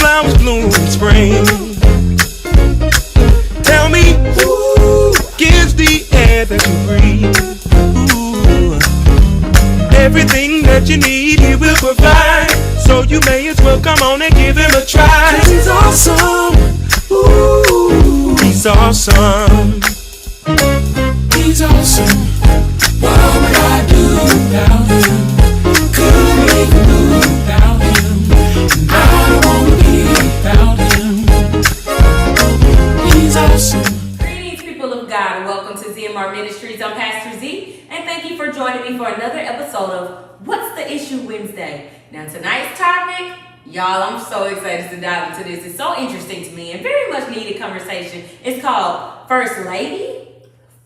flowers bloom in spring. Tell me who gives the air that you breathe. Ooh. Everything that you need he will provide, so you may as well come on and give him a try. 'Cause he's awesome. Ooh, he's awesome. He's awesome. What would I do without him? Couldn't make a move without him. And I don't wanna be without him. He's awesome. Greetings, people of God, and welcome to ZMR Ministries. I'm Pastor Z, and thank you for joining me for another episode of What's the Issue Wednesday. Now, tonight's topic, y'all, I'm so excited to dive into this. It's so interesting to me and very much needed conversation. It's called First Lady,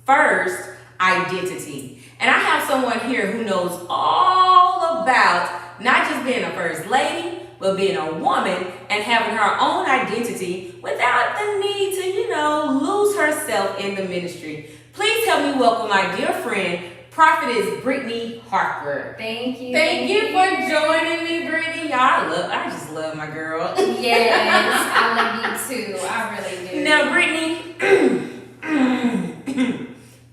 First Identity. And I have someone here who knows all about not just being a first lady, but being a woman and having her own identity without the need to, lose herself in the ministry. Please help me welcome my dear friend, Prophetess Brittney Harper. Thank you. Thank you for joining me, Brittney. Y'all, I just love my girl. Yes, I love you too. I really do. Now, Brittney,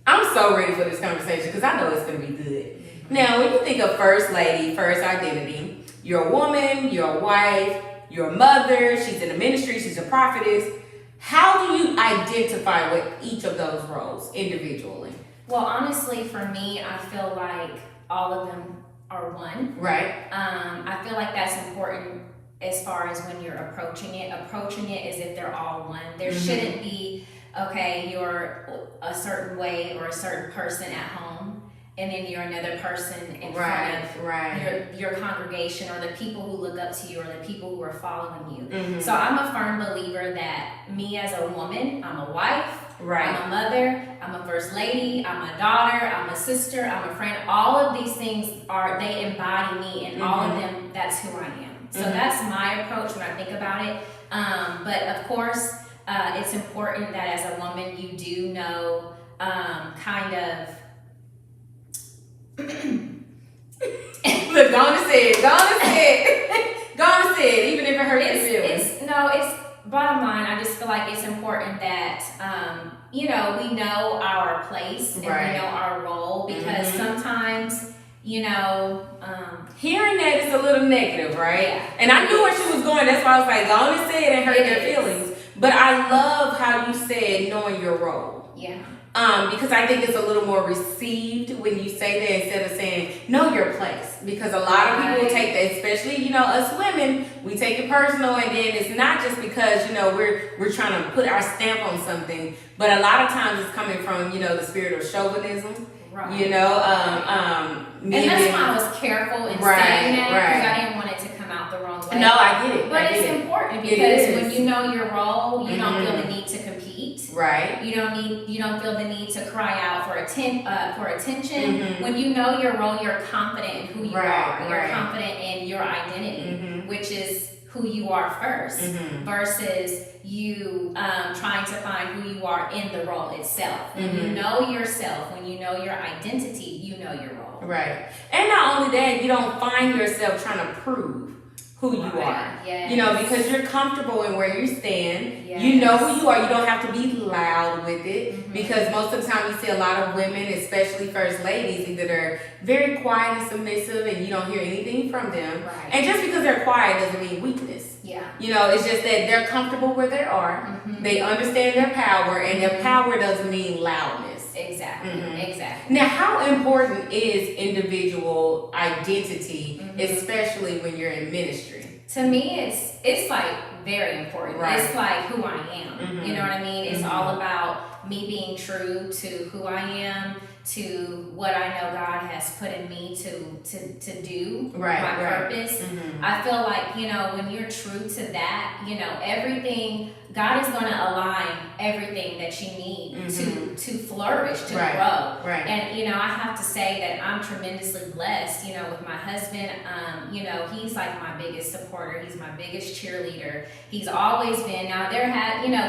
I'm so ready for this conversation because I know it's going to be good. Now, when you think of first lady, first identity, you're a woman, you're a wife, you're a mother, she's in the ministry, she's a prophetess. How do you identify with each of those roles individually? Well, honestly, for me, I feel like all of them are one. Right. I feel like that's important as far as when you're approaching it. Approaching it as if they're all one. There shouldn't be, okay, you're a certain way or a certain person at home, and then you're another person in front of your congregation or the people who look up to you or the people who are following you. So I'm a firm believer that me as a woman, I'm a wife, I'm a mother, I'm a first lady, I'm a daughter, I'm a sister, I'm a friend. All of these things they embody me, and all of them, that's who I am. So that's my approach when I think about it. But of course, it's important that as a woman you do know kind of Look, go on and say it, even if it hurts your feelings. It's bottom line, I just feel like it's important that we know our place and we know our role, because sometimes hearing that is a little negative, right? Yeah. And I knew where she was going. That's why I was like, go on and say it and hurt their feelings. But I love how you said knowing your role. Yeah. Because I think it's a little more received when you say that instead of saying know your place. Because a lot of people take that, especially us women, we take it personal, and then it's not just because we're trying to put our stamp on something, but a lot of times it's coming from the spirit of chauvinism. Right. And that's why I was careful in saying that, because I didn't want it to come out the wrong way. No, I get it. But it's important because when you know your role, you don't feel the need to compete. Right. You don't feel the need to cry out for attention. When you know your role, you're confident in who you are. You're confident in your identity, which is who you are first, versus you trying to find who you are in the role itself. When you know yourself, when you know your identity, you know your role. Right. And not only that, you don't find yourself trying to prove who you are. Yes. Because you're comfortable in where you stand. Yes. You know who you are. You don't have to be loud with it. Because most of the time you see a lot of women, especially first ladies, either they're very quiet and submissive and you don't hear anything from them. Right. And just because they're quiet doesn't mean weakness. Yeah. It's just that they're comfortable where they are. They understand their power, and their power doesn't mean loudness. Exactly. Exactly. Now, how important is individual identity, especially when you're in ministry? To me, it's like very important. Right. It's like who I am. You know what I mean? It's all about me being true to who I am, to what I know God has put in me to do, my purpose. I feel like, when you're true to that, everything, God is going to align everything that you need to flourish, to grow. Right. And, I have to say that I'm tremendously blessed, with my husband. He's like my biggest supporter. He's my biggest cheerleader. He's always been. Now,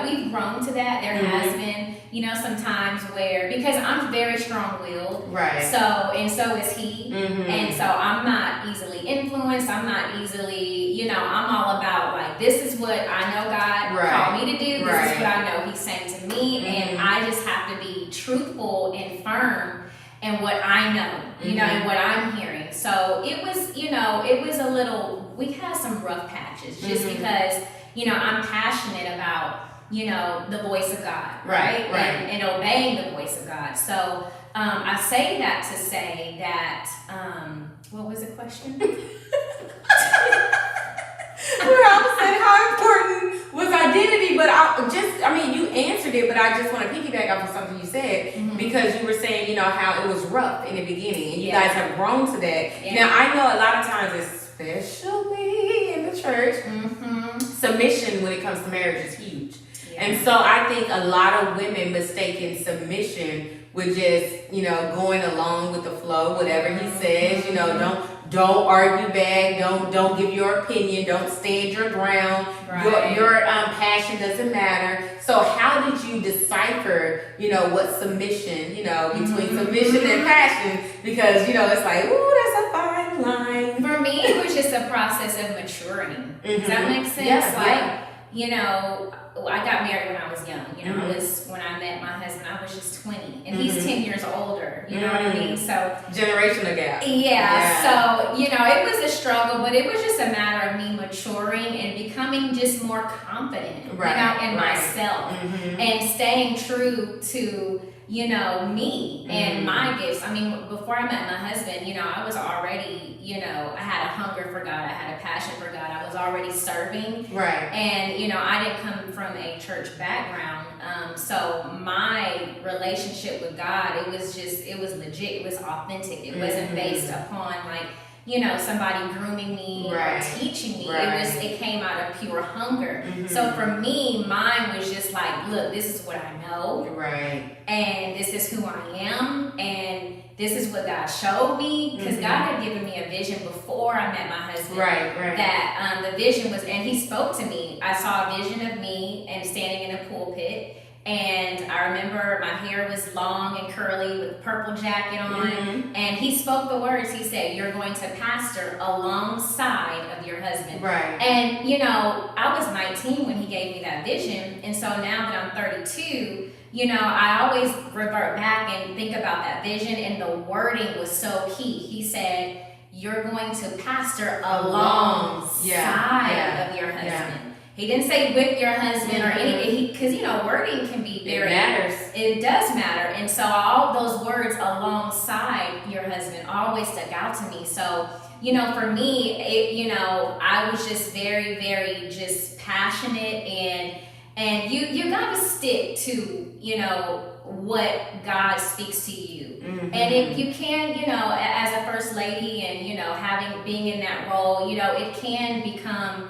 we've grown to that. There has been, sometimes where, because I'm very strong-willed. Right. So is he. And so I'm not easily influenced. I'm not easily, I'm all about like this is what I know God called me to do. This is what I know He's saying to me, and I just have to be truthful and firm in what I know, you know, and what I'm hearing. So it was, you know, it was a little. We had some rough patches just because, you know, I'm passionate about, you know, the voice of God, right? And obeying the voice of God. So I say that to say that. What was the question? Where I was saying how important was identity, but I mean, you answered it, but I just want to piggyback off of something you said because you were saying, you know, how it was rough in the beginning, and you guys have grown to that. Yeah. Now, I know a lot of times, especially in the church, submission when it comes to marriage is huge. Yeah. And so I think a lot of women mistaken submission with just, you know, going along with the flow, whatever he says, you know, don't argue back, don't give your opinion, don't stand your ground, your passion doesn't matter. So how did you decipher, you know, what submission, you know, between submission and passion? Because, you know, it's like, ooh, that's a fine line. For me, it was just a process of maturing. Does that make sense? Yeah, you know, I got married when I was young. You know, it was when I met my husband, I was just 20, and he's 10 years older. You know what I mean? So generational gap. Yeah. So you know, it was a struggle, but it was just a matter of me maturing and becoming just more confident, you know, in myself and staying true to, you know, me and my gifts. I mean, before I met my husband, you know, I was already, you know, I had a hunger for God. I had a passion for God. I was already serving. Right. And, you know, I didn't come from a church background. So my relationship with God, it was legit. It was authentic. It wasn't based upon like, you know, somebody grooming me or teaching me. It came out of pure hunger. So for me, mine was just like, look, this is what I know. And this is who I am. And this is what God showed me. Because God had given me a vision before I met my husband. That the vision was, and he spoke to me. I saw a vision of me and standing in a pulpit. And I remember my hair was long and curly with purple jacket on. And he spoke the words. He said, you're going to pastor alongside of your husband. And, you know, I was 19 when he gave me that vision. And so now that I'm 32, you know, I always revert back and think about that vision. And the wording was so key. He said, you're going to pastor alongside of your husband. He didn't say with your husband or anything, because, you know, wording can be very... It matters. It does matter. And so all those words alongside your husband always stuck out to me. So, you know, for me, you know, I was just very, very just passionate and you got to stick to, you know, what God speaks to you. And if you can, you know, as a first lady and, you know, being in that role, you know, it can become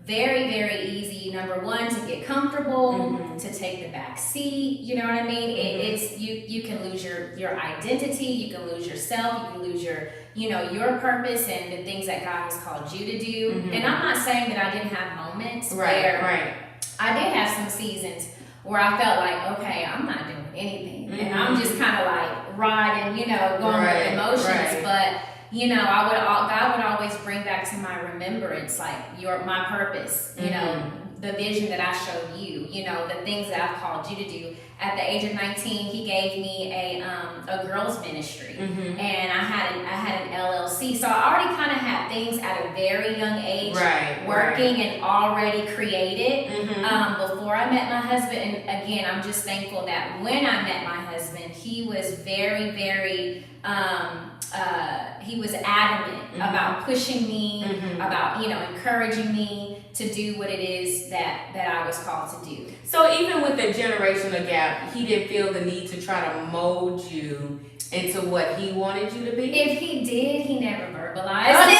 very, very easy, number one, to get comfortable, to take the back seat, you know what I mean? It's you can lose your identity, you can lose yourself, you can lose your purpose and the things that God has called you to do. And I'm not saying that I didn't have moments where I did have some seasons where I felt like, okay, I'm not doing anything. And I'm just kind of like riding, you know, going with emotions. But you know, God would always bring back to my remembrance, like my purpose, you know, the vision that I showed you, you know, the things that I've called you to do. At the age of 19, he gave me a girls ministry, and I had an LLC. So I already kind of had things at a very young age, working and already created before I met my husband. And again, I'm just thankful that when I met my husband, he was very, very he was adamant about pushing me, about, you know, encouraging me to do what it is that I was called to do. So even with the generational gap, he didn't feel the need to try to mold you into what he wanted you to be? If he did, he never verbalized it.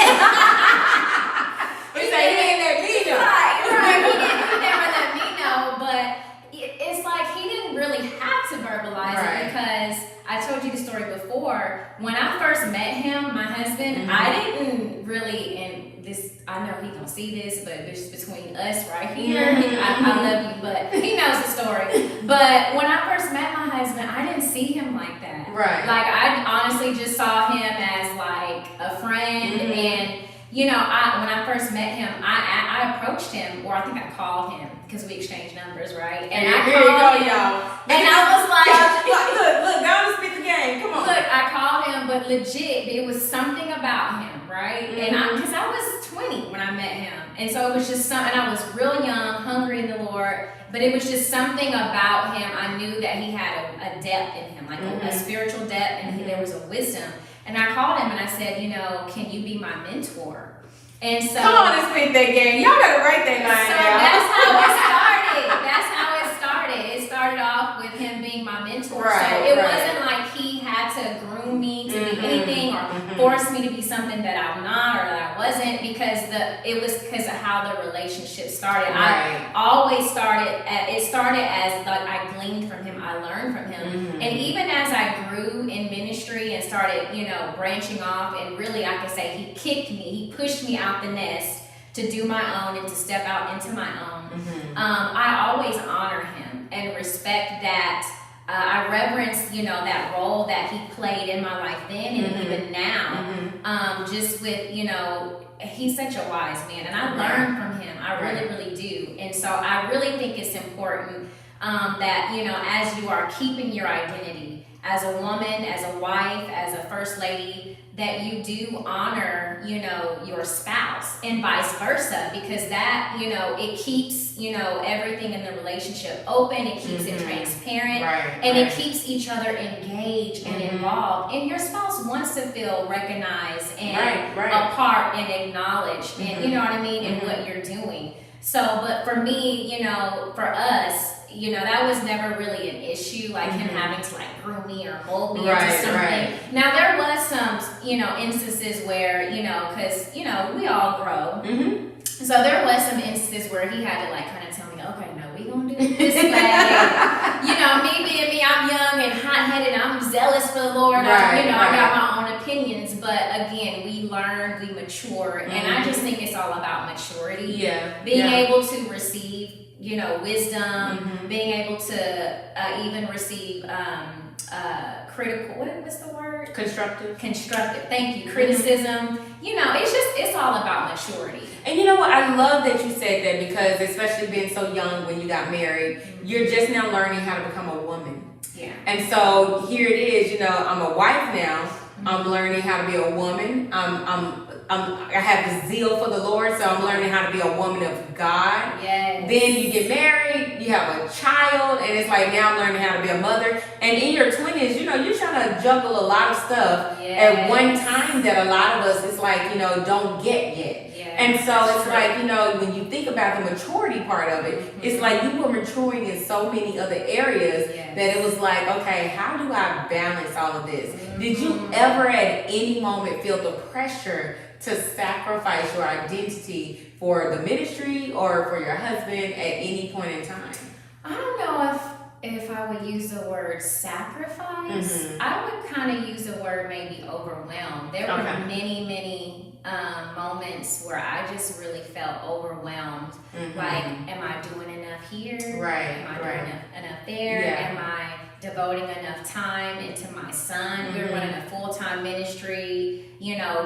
He said he didn't let me know. He never let me know, but it's like he didn't really have to verbalize it because I told you the story before. When I first met him, my husband, I didn't really, and this, I know he don't see this, but it's between us right here. I love you, but he knows the story. But when I first met my husband, I didn't see him like that. Like, I honestly just saw him as like a friend and, when I first met him, I approached him, or I think I called him because we exchanged numbers, right? And Here I you called go, him, y'all. and I was like, look, go on and spit the game. Come on. look, I called him, but legit, it was something about him, right? Mm-hmm. And because I was 20 when I met him, and so it was just something. I was real young, hungry in the Lord, but it was just something about him. I knew that he had a depth in him, like a spiritual depth, and there was a wisdom. And I called him and I said, can you be my mentor? And so come on and spit that game. Y'all better write that line so down. that's how it started. That's how it started. It started off with him being my mentor. Right, so it right. wasn't like he had to groom me to be anything or force me to be something that I'm not or that I wasn't, because it was because of how the relationship started. Right. I always started as like I gleaned from him, I learned from him. And even as I grew in ministry and started, branching off, and really I could say he kicked me, he pushed me out the nest to do my own and to step out into my own. I always honor him and respect that. I reverence, that role that he played in my life then and even now. Just with, he's such a wise man, and I learn from him. I really, really do. And so I really think it's important that, as you are keeping your identity as a woman, as a wife, as a first lady, that you do honor, your spouse, and vice versa, because that, it keeps, everything in the relationship open, it keeps it transparent, and it keeps each other engaged and involved. And your spouse wants to feel recognized and a part and acknowledged, and you know what I mean, in what you're doing. So, but for me, for us, that was never really an issue, like him having to like groom me or mold me into something. Now there was some, instances where, because, we all grow. So there was some instances where he had to like kind of tell me, okay, no, we gonna do it this way. Me being me, I'm young and hot-headed, I'm zealous for the Lord. I got my own opinions, but again, we learn, we mature, and I just think it's all about maturity. Being able to receive, wisdom, being able to even receive critical, what's the word? Constructive. Thank you. Criticism. It's all about maturity. And you know what? I love that you said that, because especially being so young when you got married, you're just now learning how to become a woman. Yeah. And so here it is, I'm a wife now. I'm learning how to be a woman. I have the zeal for the Lord, so I'm learning how to be a woman of God. Yes. Then you get married, you have a child, and it's like now I'm learning how to be a mother. And in your 20s, you're trying to juggle a lot of stuff at one time that a lot of us, it's like, don't get yet. And so it's like, when you think about the maturity part of it, it's like you were maturing in so many other areas that it was like, okay, how do I balance all of this? Did you ever at any moment feel the pressure to sacrifice your identity for the ministry or for your husband at any point in time? I don't know if I would use the word sacrifice. I would kind of use the word maybe overwhelmed. There were many moments where I just really felt overwhelmed. Like, am I doing enough here? Am I doing enough there? Am I devoting enough time into my son? We're running a full-time ministry,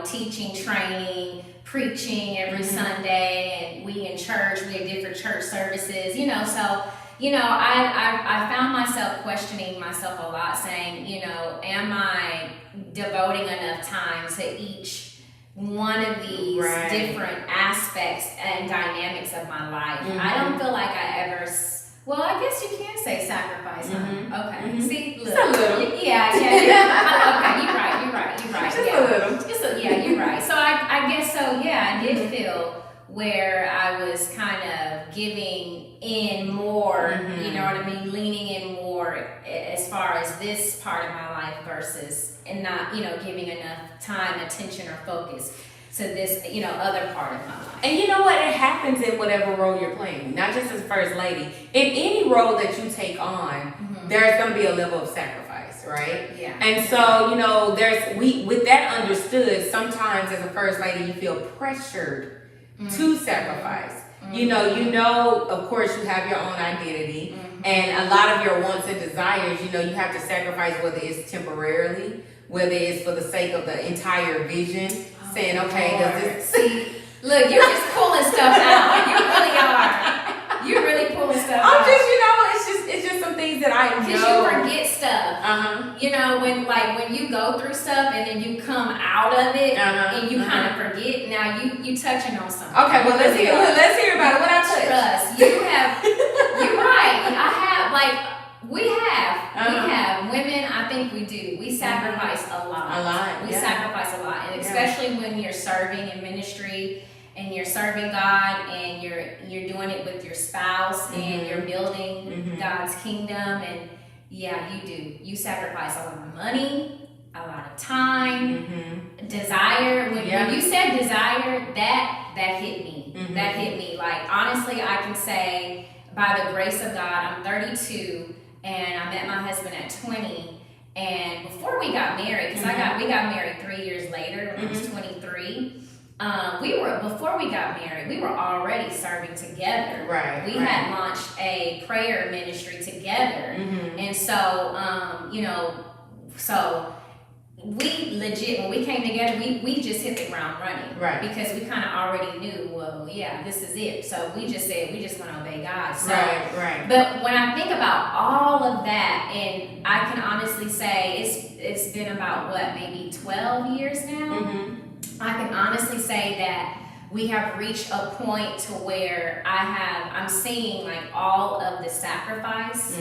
teaching, training, preaching every Sunday, and we in church, we have different church services, so I found myself questioning myself a lot, saying, am I devoting enough time to each one of these different aspects and dynamics of my life? I don't feel like I ever, well, I guess you can say sacrifice, huh? Okay. See, look. Just a little. Yeah. Okay, you're right. Just a little. You're right. So I guess so, I did feel where I was kind of giving in more, you know what I mean, leaning in more as far as this part of my life versus, and not, giving enough time, attention, or focus to this, other part of my life. And you know what? It happens in whatever role you're playing, not just as first lady. In any role that you take on, there's going to be a level of sacrifice, right? Yeah. And so, with that understood, sometimes as a first lady, you feel pressured to sacrifice. Of course, you have your own identity, and a lot of your wants and desires, you have to sacrifice, whether it's temporarily, whether it's for the sake of the entire vision, saying, okay, does this... See, Look, you're just pulling stuff out. You really are. You're really pulling stuff out. I'm just, it's just some things that I know. Because you forget stuff. Uh-huh. You know, when you go through stuff and then you come out of it and you kind of forget. Now you touching on something. Okay, well let's hear about it. What I touched. Trust. You're right. We have women. I think we do. We sacrifice a lot. We sacrifice a lot, and especially when you're serving in ministry and you're serving God and you're doing it with your spouse and you're building God's kingdom. And yeah, you do. You sacrifice a lot of money, a lot of time, desire. When you said desire, that hit me. That hit me. Like, honestly, I can say by the grace of God, I'm 32. And I met my husband at 20, and before we got married, because we got married 3 years later when I was 23. Before we got married, we were already serving together. Right. We had launched a prayer ministry together, and so we legit, when we came together, we just hit the ground running. Right. Because we kind of already knew, well, yeah, this is it. So we just said, we just want to obey God. So, right. But when I think about all of that, and I can honestly say it's been about, maybe 12 years now? I can honestly say that we have reached a point to where I'm seeing like all of the sacrifice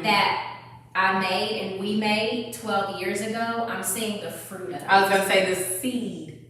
that I made and we made 12 years ago. I'm seeing the fruit of it. I was going to say the seed.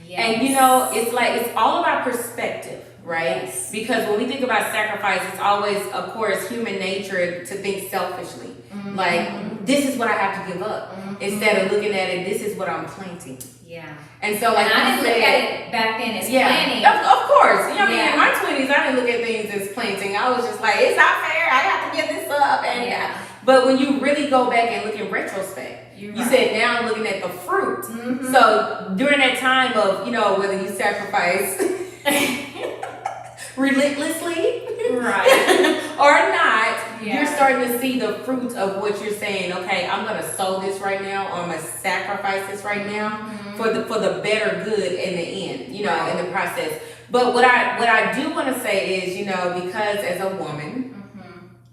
Yes. And it's all about perspective, right? Yes. Because when we think about sacrifice, it's always, of course, human nature to think selfishly. Like, this is what I have to give up. Instead of looking at it, this is what I'm planting. Yeah. And so, like, and I didn't look at it back then as planning. Of course. You know, in my 20s, I didn't look at things as planting. I was just like, it's not fair. I have to give this up. And but when you really go back and look in retrospect, you said now I'm looking at the fruit. So during that time of, whether you sacrifice relentlessly or not, you're starting to see the fruits of what you're saying. Okay, I'm going to sow this right now, or I'm going to sacrifice this right now for the better good in the end, in the process. But what I do want to say is, because as a woman,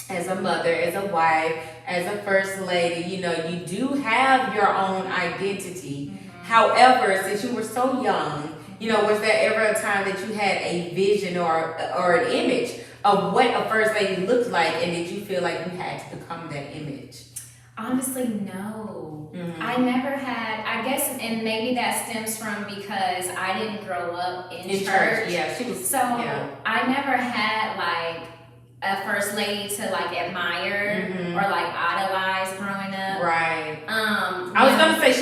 as a mother, as a wife, as a first lady, you do have your own identity. However, since you were so young, was there ever a time that you had a vision or an image of what a first lady looked like, and did you feel like you had to become that image? Honestly, no. I never had, I guess, and maybe that stems from because I didn't grow up in church. Yeah, she was. So I never had like a first lady to like admire or like idolize growing up. Right. I was gonna say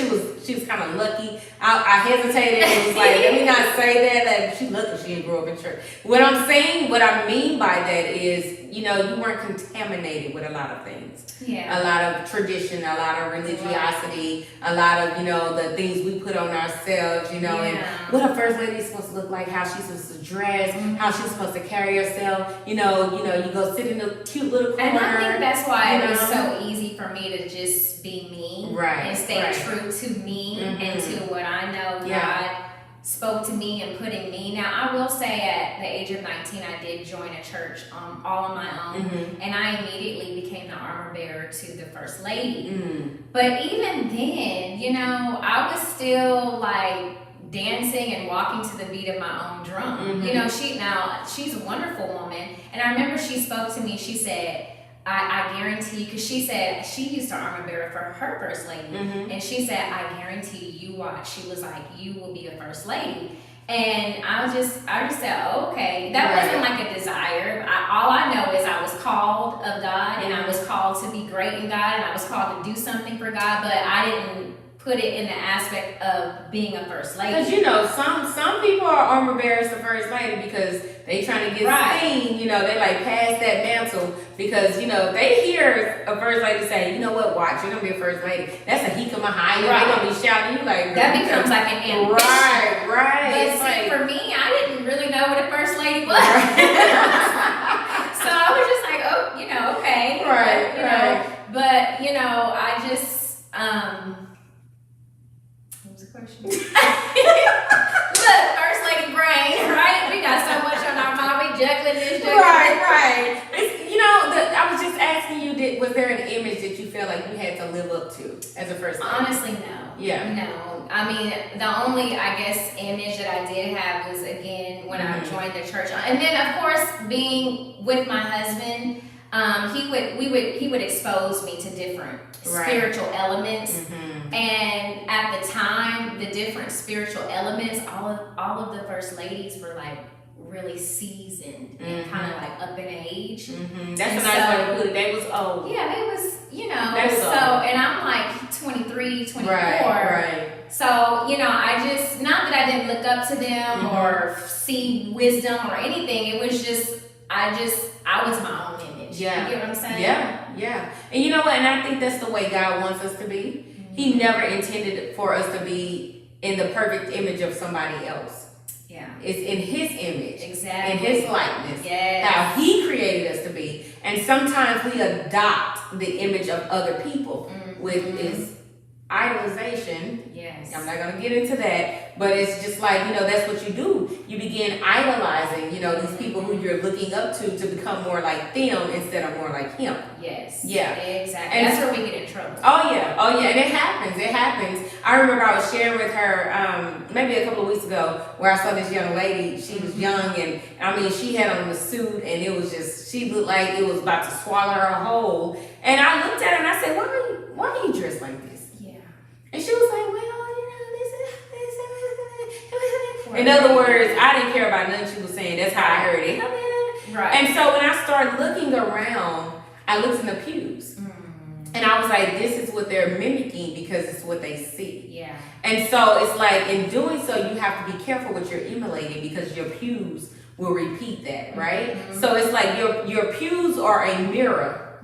she was kind of lucky. I hesitated. It was like, let me not say that she lucky she didn't grow up in church. What I mean by that is, you weren't contaminated with a lot of things. Yeah. A lot of tradition, a lot of religiosity, a lot of, the things we put on ourselves, and what a first lady is supposed to look like, how she's supposed to dress, how she's supposed to carry herself. You go sit in a cute little corner. And I think that's why it was so easy for me to just be me and stay true to me and to what I know God spoke to me and put in me. Now, I will say at the age of 19, I did join a church all on my own, and I immediately became the armor bearer to the first lady. But even then, I was still like dancing and walking to the beat of my own drum. She's a wonderful woman, and I remember she spoke to me. She said, I guarantee, because she said she used to armor bearer for her first lady, and she said, I guarantee you watch. She was like, you will be a first lady. And I just said, oh, okay. That wasn't like a desire. All I know is I was called of God, and I was called to be great in God, and I was called to do something for God, but I didn't put it in the aspect of being a first lady. Because some people are armor bearers to first lady because they trying to get seen. They like pass that mantle because they hear a first lady say, watch, you're gonna be a first lady. That's a hika mahaya. They're gonna be shouting you like that becomes like an ambition. Right. But see, for me, I didn't really know what a first lady was. So I was just like, oh, okay. But I just what was the question? Look, first lady brain. No. I mean, the only, I guess, image that I did have was, again, when I joined the church. And then, of course, being with my husband, he would expose me to different spiritual elements. And at the time, the different spiritual elements, all of the first ladies were like really seasoned and kind of like up in age. That's a nice way to put it. They was old. Yeah, they was, and I'm like 23, 24. Right. So, I just, not that I didn't look up to them or see wisdom or anything. It was just, I was my own image. Yeah. You get what I'm saying? Yeah. And you know what? And I think that's the way God wants us to be. He never intended for us to be in the perfect image of somebody else. Yeah. It's in His image. Exactly. In His likeness. Yes. How He created us to be. And sometimes we adopt the image of other people with this idolization. Yes. I'm not going to get into that, but it's just like, that's what you do. You begin idolizing, these people who you're looking up to become more like them instead of more like Him. Yes. Yeah. Exactly. And that's where we get in trouble. Oh yeah. And it happens. I remember I was sharing with her maybe a couple of weeks ago where I saw this young lady. She was young, and I mean, she had on the suit, and it was just, she looked like it was about to swallow her whole. And I looked at her and I said, why are you dressed like this? And she was like, well, this. In other words, I didn't care about nothing she was saying. That's how I heard it. Right. And so when I started looking around, I looked in the pews. And I was like, this is what they're mimicking because it's what they see. Yeah. And so it's like, in doing so, you have to be careful what you're emulating because your pews will repeat that, right? So it's like your pews are a mirror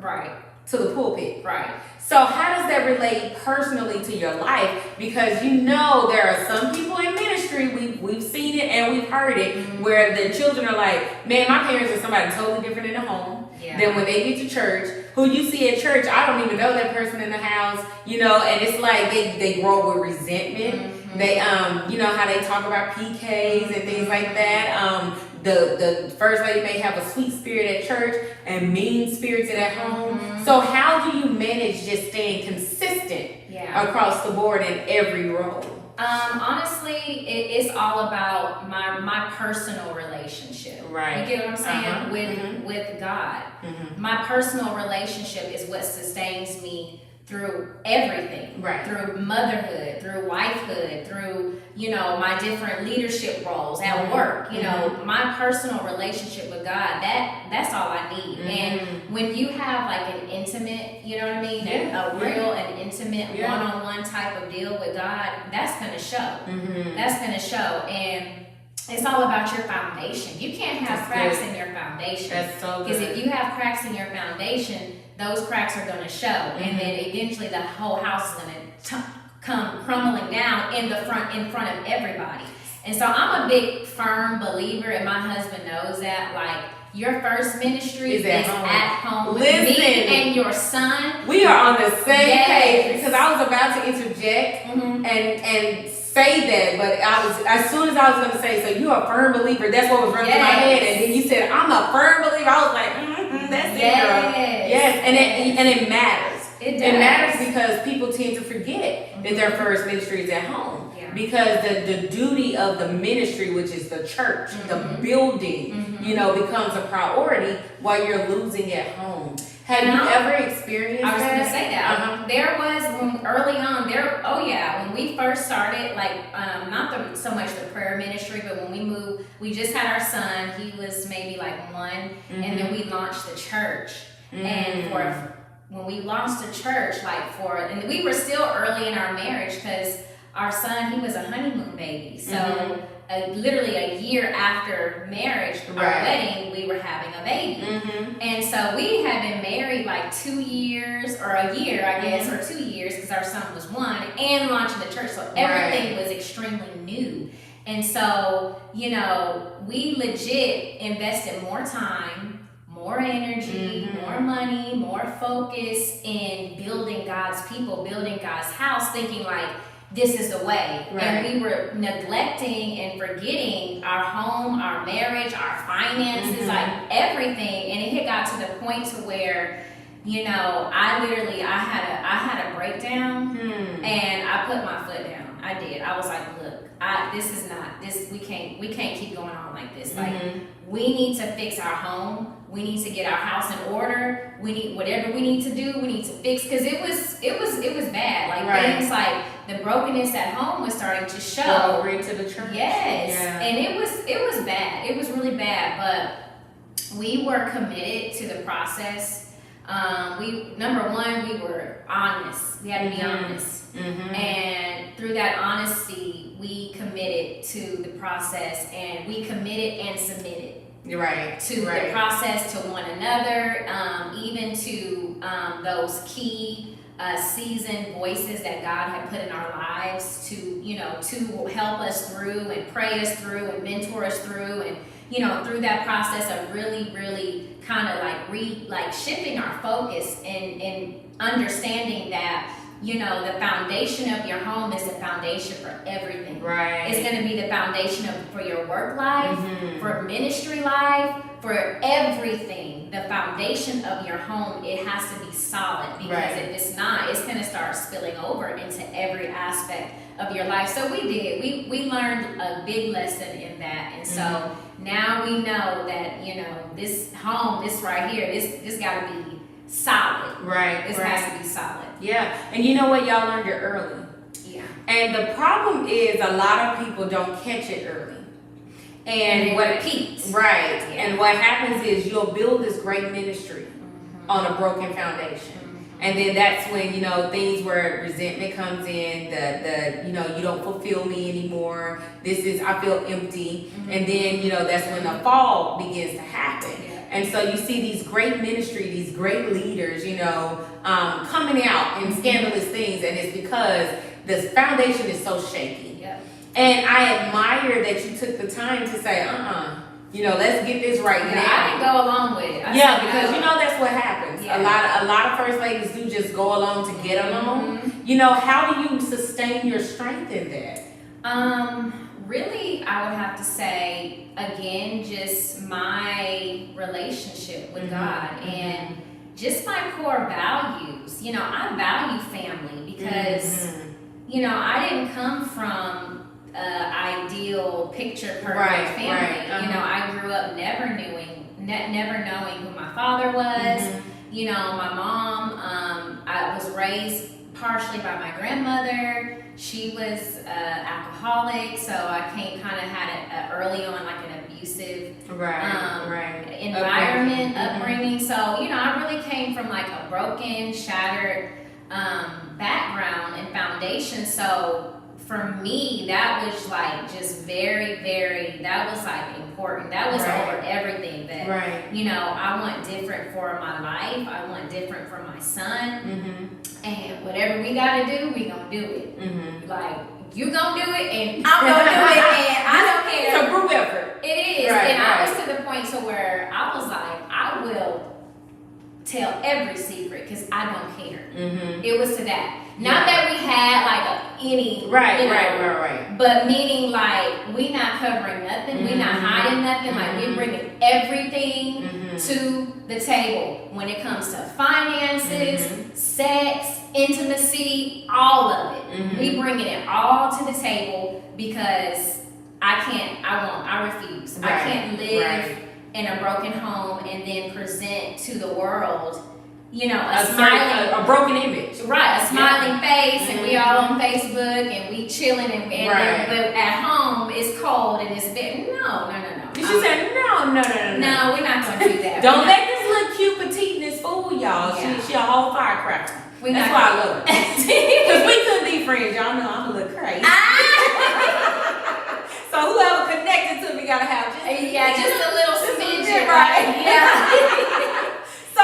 to the pulpit. Right. So how does that relate personally to your life? Because there are some people in ministry, we've seen it and we've heard it, where the children are like, man, my parents are somebody totally different in the home than when they get to church. Who you see at church, I don't even know that person in the house, and it's like they grow with resentment. They, how they talk about PKs and things like that. The first lady may have a sweet spirit at church and mean spirited at home. So how do you manage just staying consistent across the board in every role? Honestly, it's all about my personal relationship. Right. You get what I'm saying? With God. My personal relationship is what sustains me through everything. Right. Through motherhood, through wifehood, through, my different leadership roles at work. My personal relationship with God, that's all I need. And when you have like an intimate, you know what I mean? A real and intimate one-on-one type of deal with God, that's gonna show. That's gonna show. And it's all about your foundation. You can't have cracks in your foundation. That's so good. Because if you have cracks in your foundation, those cracks are going to show, and then eventually the whole house is going to come crumbling down in front of everybody. And so I'm a big firm believer, and my husband knows that. Like, your first ministry is at home. Listen, me and your son. We are on the same page, because I was about to interject and say that, but as soon as I was going to say, so you're a firm believer, that's what was running through my head, and then you said, I'm a firm believer. I was like, that's it, girl. Yes, and it matters. It matters because people tend to forget that their first ministry is at home. Yeah. Because the duty of the ministry, which is the church, the building, becomes a priority while you're losing at home. Have you ever experienced that? I was going to say that. There was, early on, when we first started, not so much the prayer ministry, but when we moved, we just had our son. He was maybe like 1, and then we launched the church. And when we launched the church, and we were still early in our marriage because our son, he was a honeymoon baby. So literally a year after marriage, our wedding, we were having a baby. And so we had been married like 2 years, or a year, I guess, or 2 years, because our son was 1, and launching the church. So everything was extremely new. And so, we legit invested more time, more energy, more money, more focus in building God's people, building God's house, thinking like, this is the way. And we were neglecting and forgetting our home, our marriage, our finances, like everything. And it had got to the point to where you know, I had a breakdown, and I put my foot down. I did. I was like, look, we can't keep going on like this. Like, we need to fix our home. We need to get our house in order. We need whatever we need to do. We need to fix, because it was bad. Like, things like the brokenness at home was starting to show. Over into the church. Yes, Yeah. and it was bad. It was really bad, but we were committed to the process. Number one, we were honest. We had to be honest. And through that honesty, we committed to the process, and we committed and submitted to the process, to one another, even to those key seasoned voices that God had put in our lives to help us through and pray us through and mentor us through, and through that process of really, really kind of like shifting our focus and understanding that the foundation of your home is the foundation for everything. Right. It's going to be the foundation for your work life, for ministry life, for everything. The foundation of your home, it has to be solid, because if it's not, it's going to start spilling over into every aspect of your life. So we did. We learned a big lesson in that, and so now we know that this home, this right here, this got to be solid. This has to be solid. Yeah, and you know what? Y'all learned it early. Yeah. And the problem is, a lot of people don't catch it early. And what repeats. Right. Yeah. And what happens is, you'll build this great ministry on a broken foundation. And then that's when, things where resentment comes in, the you don't fulfill me anymore. I feel empty. And then, that's when the fall begins to happen. Yeah. And so you see these great ministry, these great leaders, coming out in scandalous things, and it's because the foundation is so shaky. Yeah. And I admire that you took the time to say, let's get this right now. I didn't go along with it. Because that's what happens. Yeah. A lot of first ladies do just go along to get along. How do you sustain your strength in that? Really, I would have to say, again, just my relationship with God and just my core values. I value family because, I didn't come from ideal picture perfect family. I grew up never knowing who my father was. My mom, I was raised partially by my grandmother. She was alcoholic, so I had early on like an abusive environment, upbringing. So I really came from like a broken, shattered background and foundation. So for me, that was like just very, very, that was like important. That was over everything. That I want different for my life. I want different for my son. And whatever we gotta do, we gonna do it. Like, you gonna do it, and I'm gonna do it, and I don't care. It's a group effort. It is. I was to the point to where I was like, I will tell every secret because I don't care. It was to that. Not that we had like any right. But meaning like we not covering nothing, we not hiding nothing. Like we bringing everything to the table when it comes to finances, sex, intimacy, all of it. We bringing it all to the table because I refuse. I can't live in a broken home and then present to the world, a broken image. Right, a smiling face, and we all on Facebook, and we chilling, and but at home it's cold and it's bit. No. She said, no. No, we're not going to do that. Don't let this little cute petiteness fool y'all. Yeah. She a whole firecracker. That's why I love her. Because we couldn't be friends. Y'all know I'm a little crazy. So whoever connected to me gotta have just a little smidgen, right? Yeah. So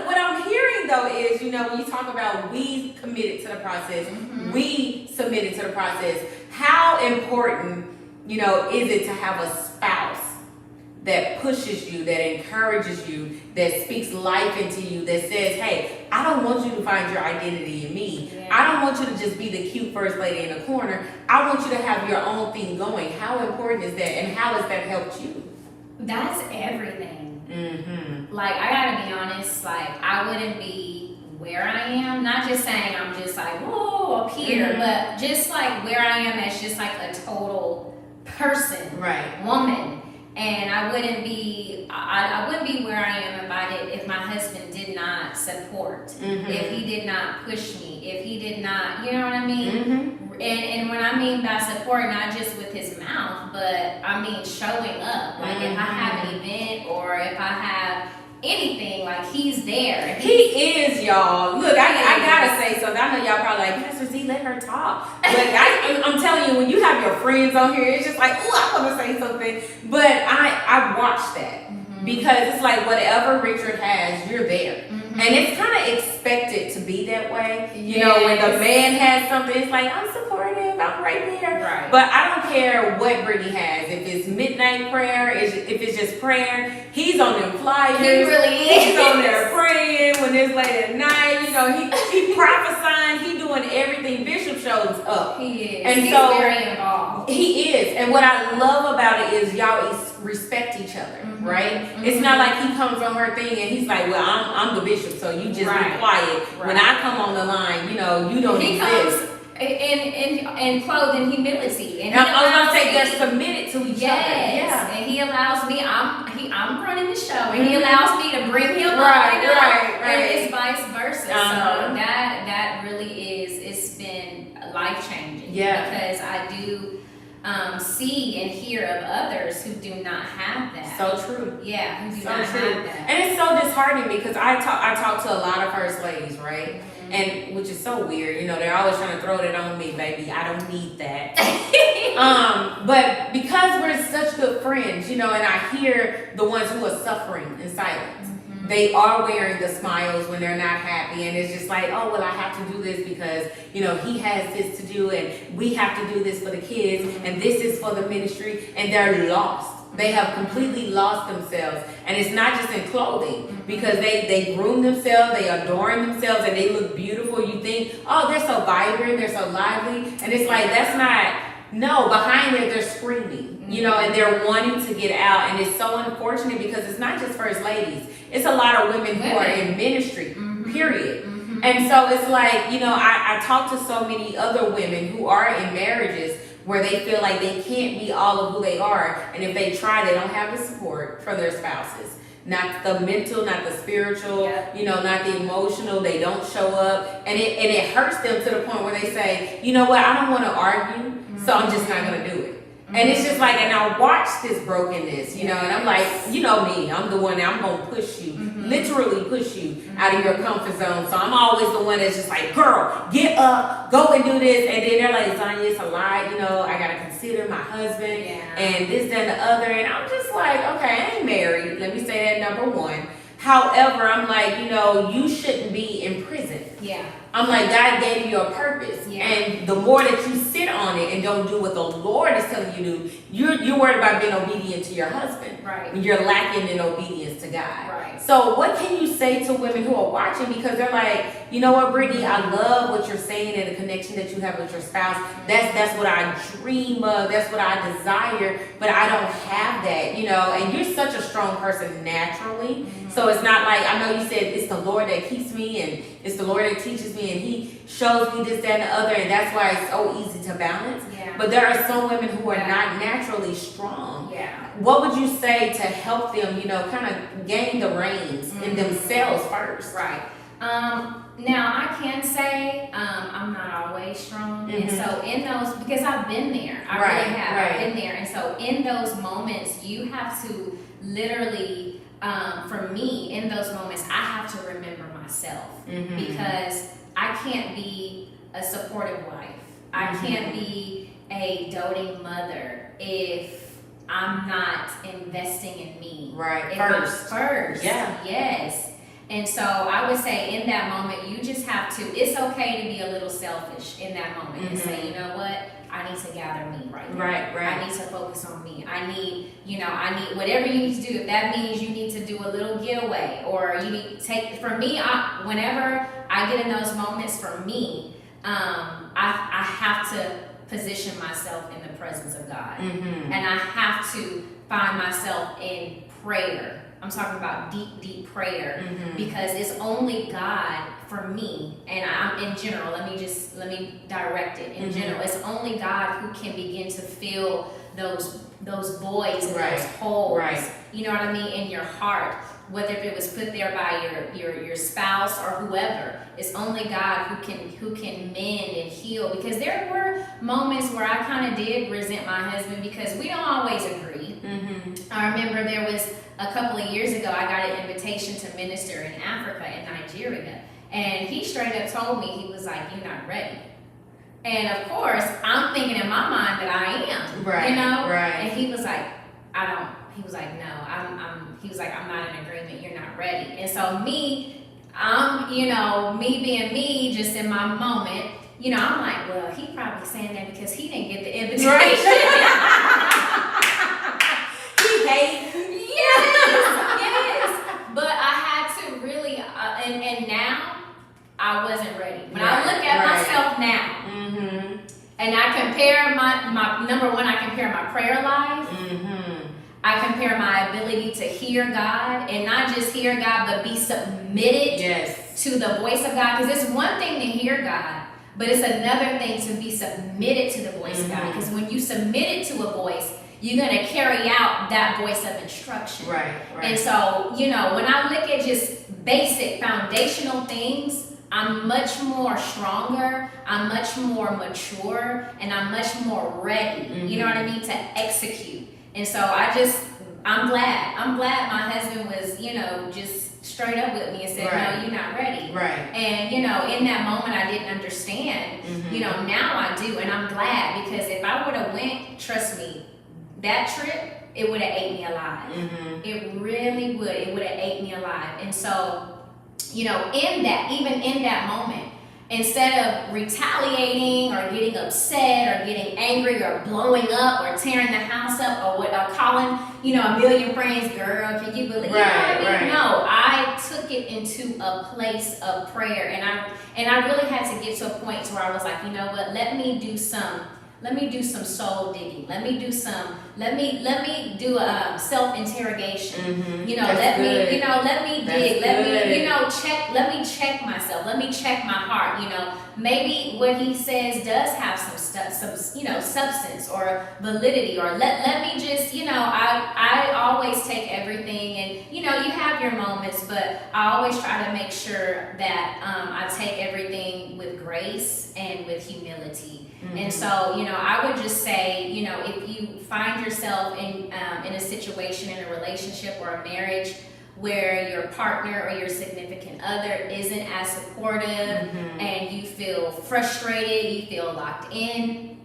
what I'm hearing though is, when you talk about we committed to the process, we submitted to the process. How important, is it to have a spouse that pushes you, that encourages you, that speaks life into you, that says, hey, I don't want you to find your identity in me. Yeah. I don't want you to just be the cute first lady in the corner. I want you to have your own thing going. How important is that, and how has that helped you? That's everything. Like, I gotta be honest, like, I wouldn't be where I am, not just saying I'm just like, whoa, up here, but just like where I am as just like a total person, woman. And I wouldn't be where I am if my husband did not support, if he did not push me, if he did not, you know what I mean? And when I mean by support, not just with his mouth, but I mean showing up. Like if I have an event or if I have anything, like he's there. He is, y'all. Look, I gotta say something. I know y'all probably like, Pastor Z, let her talk. But I'm telling you, when you have your friends on here, it's just like, oh, I want to say something. But I watch that because it's like whatever Richard has, you're there. And it's kind of expected to be that way. You know, when the man has something, it's like, I'm supportive, I'm right there. Right. But I don't care what Brittney has. If it's midnight prayer, if it's just prayer, he's on them flyers. He really is. He's on there praying when it's late at night. You know, he prophesying, he doing everything. Bishop shows up. He is. And he's so very involved. He is. And what I love about it is y'all respect each other, right? It's not like he comes on her thing and he's like, well, I'm the bishop, so you just be quiet. When I come on the line, you know, you don't he exist. Comes in clothed in humility. And I was gonna say they're submitted to each other. Yeah. And he allows me, I'm running the show, and he allows me to bring him right. And it's vice versa. So that really it's been life changing. Yeah. Because I do see and hear of others who do not have that. So true. Yeah, who do not have that. And it's so disheartening because I talk to a lot of first ladies, right? And which is so weird, you know, they're always trying to throw that on me, baby. I don't need that. But because we're such good friends, you know, and I hear the ones who are suffering in silence. They are wearing the smiles when they're not happy, and it's just like, oh, well, I have to do this because, you know, he has this to do, and we have to do this for the kids, and this is for the ministry, and they're lost. They have completely lost themselves, and it's not just in clothing, because they groom themselves, they adorn themselves, and they look beautiful. You think, oh, they're so vibrant, they're so lively, and it's like, that's not, no, behind it, they're screaming, you know, and they're wanting to get out, and it's so unfortunate because it's not just first ladies. It's a lot of women who are in ministry, period. And so it's like, you know, I talk to so many other women who are in marriages where they feel like they can't be all of who they are. And if they try, they don't have the support from their spouses. Not the mental, not the spiritual, you know, not the emotional. They don't show up. And it hurts them to the point where they say, you know what, I don't want to argue, so I'm just not going to do it. And it's just like, and I watch this brokenness, you know, and I'm like, you know me, I'm the one that I'm going to push you, literally push you out of your comfort zone. So I'm always the one that's just like, girl, get up, go and do this. And then they're like, Zanya, it's a lie, you know, I got to consider my husband and this, that, and the other. And I'm just like, okay, I ain't married. Let me say that, number one. However, I'm like, you know, you shouldn't be in prison. Yeah. I'm like, God gave you a purpose. Yeah. And the more that you sit on it and don't do what the Lord is telling you to do, you're worried about being obedient to your husband. Right. You're lacking in obedience to God. Right. So what can you say to women who are watching? Because they're like, you know what, Brittney, I love what you're saying and the connection that you have with your spouse. That's what I dream of. That's what I desire. But I don't have that, you know. And you're such a strong person naturally. So it's not like, I know you said it's the Lord that keeps me and it's the Lord that teaches me and he shows me this, that, and the other, and that's why it's so easy to balance. Yeah. But there are some women who are not naturally strong. Yeah. What would you say to help them, you know, kind of gain the reins in themselves first? Right. Now I can say I'm not always strong, and so in those, because I've been there, I really have. I've been there, and so in those moments, you have to literally. For me, in those moments, I have to remember myself because I can't be a supportive wife. I can't be a doting mother if I'm not investing in me. Right. First. Yeah. Yes. And so I would say in that moment, you just have to, it's okay to be a little selfish in that moment and say, you know what? I need to gather me right now. Right. I need to focus on me. I need whatever you need to do. If that means you need to do a little getaway or you need to take, for me, whenever I get in those moments for me, I have to position myself in the presence of God. And I have to find myself in prayer. I'm talking about deep prayer, because it's only God for me, and I'm in general. Let me direct it in general. It's only God who can begin to fill those voids and those holes. Right. You know what I mean, in your heart, whether if it was put there by your spouse or whoever. It's only God who can mend and heal. Because there were moments where I kind of did resent my husband because we don't always agree. I remember there was a couple of years ago, I got an invitation to minister in Africa, in Nigeria, and he straight up told me, he was like, "You're not ready." And of course, I'm thinking in my mind that I am, you know? Right. And he was like, he was like, "No, he was like, I'm not in agreement, you're not ready." And so me being me, just in my moment, I'm like, well, he probably saying that because he didn't get the invitation. Yes. But I had to really, and now I wasn't ready. When I look at myself now, and I compare my number one, I compare my prayer life. I compare my ability to hear God, and not just hear God, but be submitted to the voice of God. Because it's one thing to hear God, but it's another thing to be submitted to the voice of God. Because when you submit it to a voice, you're going to carry out that voice of instruction. Right. And so, when I look at just basic foundational things, I'm much more stronger, I'm much more mature, and I'm much more ready, you know what I mean, to execute. And so I'm glad my husband was, just straight up with me and said, no, you're not ready. Right. And, in that moment I didn't understand, now I do. And I'm glad, because if I would have went, trust me, that trip, it would have ate me alive. It really would. It would have ate me alive. And so, even in that moment, instead of retaliating or getting upset or getting angry or blowing up or tearing the house up or calling, a million friends, girl, can you believe? Right. No, I took it into a place of prayer, and I really had to get to a point where I was like, you know what? Let me do some soul digging. Let me do a self-interrogation. Let me dig. Let me check myself. Let me check my heart. Maybe what he says does have some substance or validity, or let me just, I always take everything, and you have your moments, but I always try to make sure that I take everything with grace and with humility. And so, I would just say, if you find yourself in a situation, in a relationship or a marriage where your partner or your significant other isn't as supportive, and you feel frustrated, you feel locked in,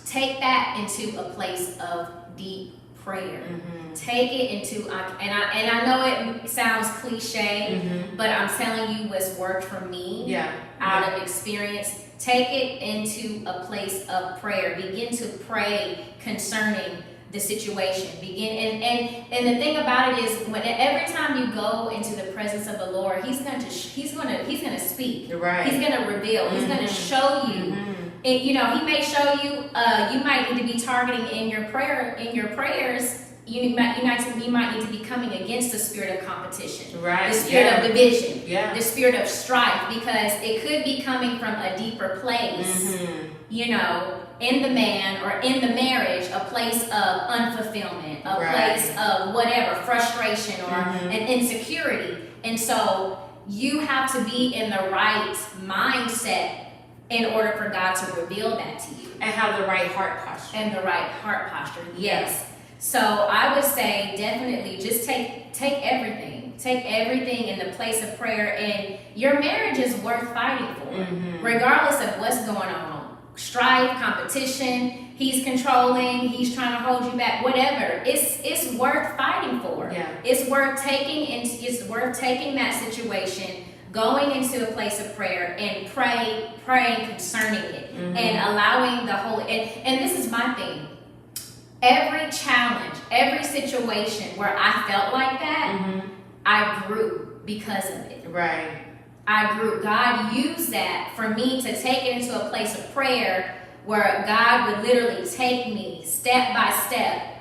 take that into a place of deep prayer. Take it into, and I know it sounds cliche, but I'm telling you what's worked for me out of experience. Take it into a place of prayer. Begin to pray concerning the situation. And the thing about it is, every time you go into the presence of the Lord, He's going to speak. Right. He's going to reveal. He's going to show you. And, He may show you. You might need to be targeting in your prayers. You might need to be coming against the spirit of competition, the spirit of division, the spirit of strife, because it could be coming from a deeper place, in the man or in the marriage, a place of unfulfillment, a place of whatever, frustration or an insecurity. And so you have to be in the right mindset in order for God to reveal that to you. And have the right heart posture. Yes. So I would say definitely just take everything in the place of prayer, and your marriage is worth fighting for, regardless of what's going on. Strife, competition, he's controlling, he's trying to hold you back, whatever. It's worth fighting for. Yeah. It's worth taking that situation, going into a place of prayer and praying concerning it, and allowing the Holy, and this is my thing. Every challenge, every situation where I felt like that, I grew because of it. Right. I grew. God used that for me to take it into a place of prayer where God would literally take me step by step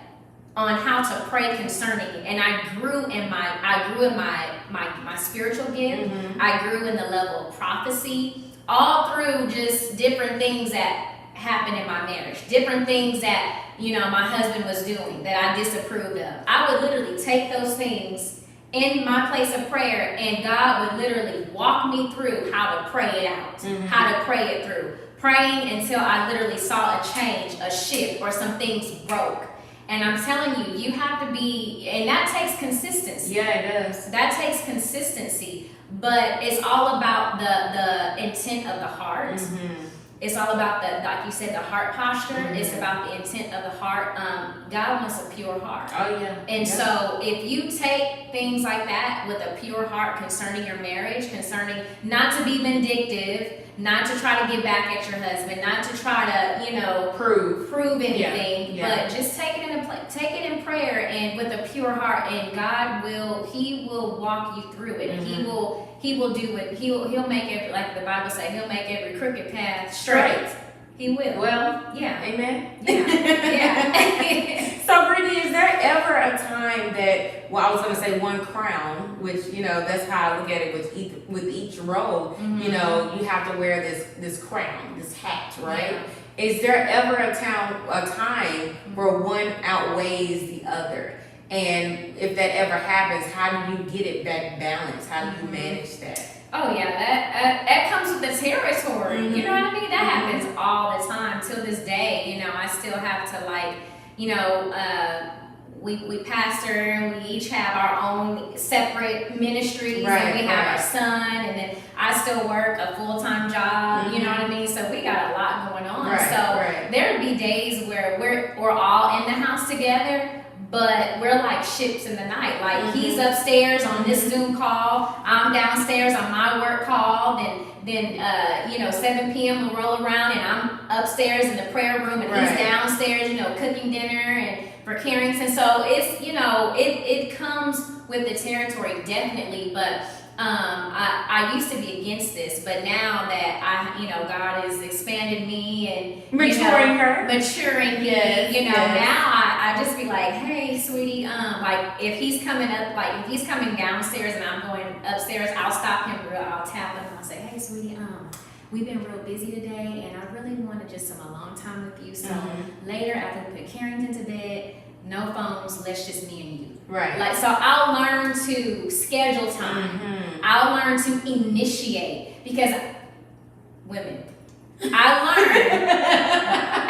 on how to pray concerning it. And I grew in my spiritual gift. I grew in the level of prophecy, all through just different things that happened in my marriage, different things that, my husband was doing that I disapproved of. I would literally take those things in my place of prayer, and God would literally walk me through how to pray it out, how to pray it through. Praying until I literally saw a change, a shift, or some things broke. And I'm telling you, you have to be, and that takes consistency. Yeah, it does. That takes consistency, but it's all about the intent of the heart. It's all about like you said, the heart posture. It's about the intent of the heart. God wants a pure heart. Oh yeah. And so if you take things like that with a pure heart concerning your marriage, concerning not to be vindictive, not to try to get back at your husband, not to try to, prove anything, but just take it in prayer and with a pure heart, and God He will walk you through it, and He will do it. He'll make it, like the Bible says, He'll make every crooked path straight. He will. Well, yeah. Amen. Yeah. So, Brittney, is there ever a time that, I was going to say one crown, which, that's how I look at it with each role, you have to wear this crown, this hat, right? Yeah. Is there ever a time where one outweighs the other? And if that ever happens, how do you get it back balanced? How do you manage that? Oh yeah, that comes with the territory. You know what I mean? That happens all the time till this day. I still have to we pastor, and we each have our own separate ministries, and we have our son, and then I still work a full-time job. You know what I mean? So we got a lot going on. There'd be days where we're all in the house together, but we're like ships in the night. Like he's upstairs on this Zoom call, I'm downstairs on my work call, then 7 p.m. will roll around and I'm upstairs in the prayer room, and he's downstairs, cooking dinner and for Carrington. So it's, it comes with the territory, definitely, but I used to be against this, but now that God has expanded me and maturing now I just be like, hey, sweetie, like if he's coming downstairs and I'm going upstairs, I'll stop him, I'll tap him, I'll say, hey, sweetie, we've been real busy today, and I really wanted just some alone time with you. So later, after we put Carrington to bed, no phones, let's just me and you. Right. So I'll learn to schedule time. I'll learn to initiate, because women, I learned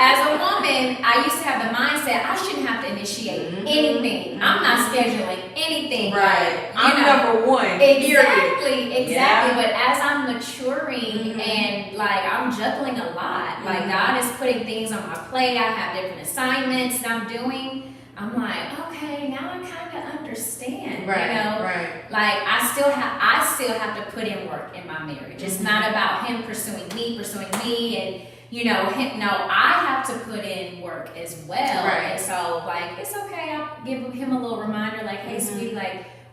as a woman, I used to have the mindset I shouldn't have to initiate anything. I'm not scheduling anything. Right. I'm number one. Exactly. Yeah. But as I'm maturing and I'm juggling a lot, like God is putting things on my plate. I have different assignments that I'm doing. I'm like, okay, now I kind of understand. Right. Like I still have to put in work in my marriage. It's not about him pursuing me, and I have to put in work as well. Right. And so it's okay. I'll give him a little reminder, like, hey, sweetie,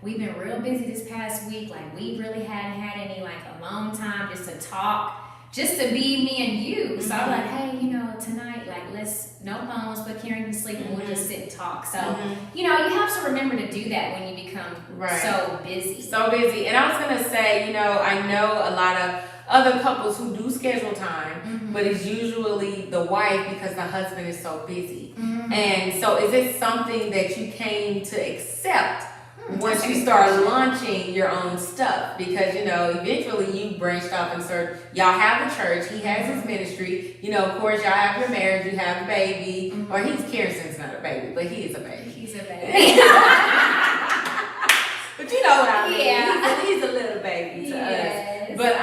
we've been real busy this past week. We really hadn't had any alone time just to talk, just to be me and you. So I'm like, hey, tonight, let's no phones, put Karen to sleep, and we'll just sit and talk. So, you have to remember to do that when you become so busy. So busy. And I was going to say, I know a lot of other couples who do schedule time, but it's usually the wife because the husband is so busy. And so is it something that you came to accept once you start launching your own stuff? Because, eventually you branched off and started, y'all have the church, he has his ministry, of course y'all have your marriage, you have a baby, or Kirsten's not a baby, but he is a baby. He's a baby. But you know what I mean. Yeah. He's a little baby to us. But,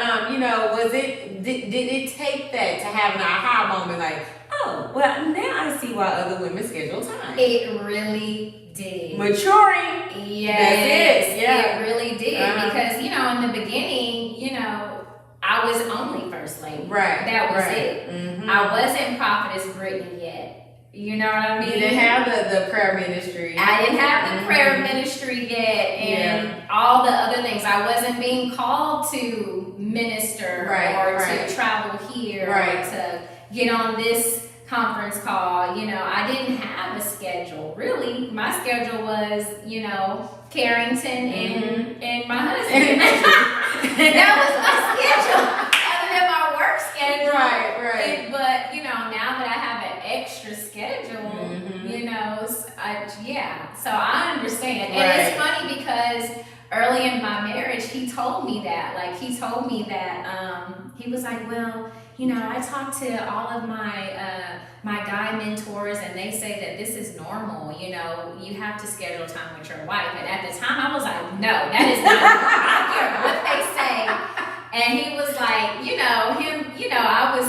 did it take that to have an aha moment like, oh, well, now I see why other women schedule time? It really did. Maturing. Yes. That's it. Yeah. It really did. Because, in the beginning, I was only first lady. Right. That was it. I wasn't Prophetess Brittney yet. You know what I mean? You didn't have the prayer ministry. I didn't have the prayer ministry yet, and all the other things. I wasn't being called to minister or to travel here or to get on this conference call. You know, I didn't have a schedule. Really, my schedule was, you know, Carrington and my husband. That was my schedule. Other than my work schedule. Right. But, you know, now that I have an extra schedule, you know, so I understand. Right. And it's funny because early in my marriage, he told me that. Like, he was like, well, you know, I talked to all of my guy mentors, and they say that this is normal. You know, you have to schedule time with your wife. And at the time, I was like, no, that is not. I don't care what they say. And he was like, I was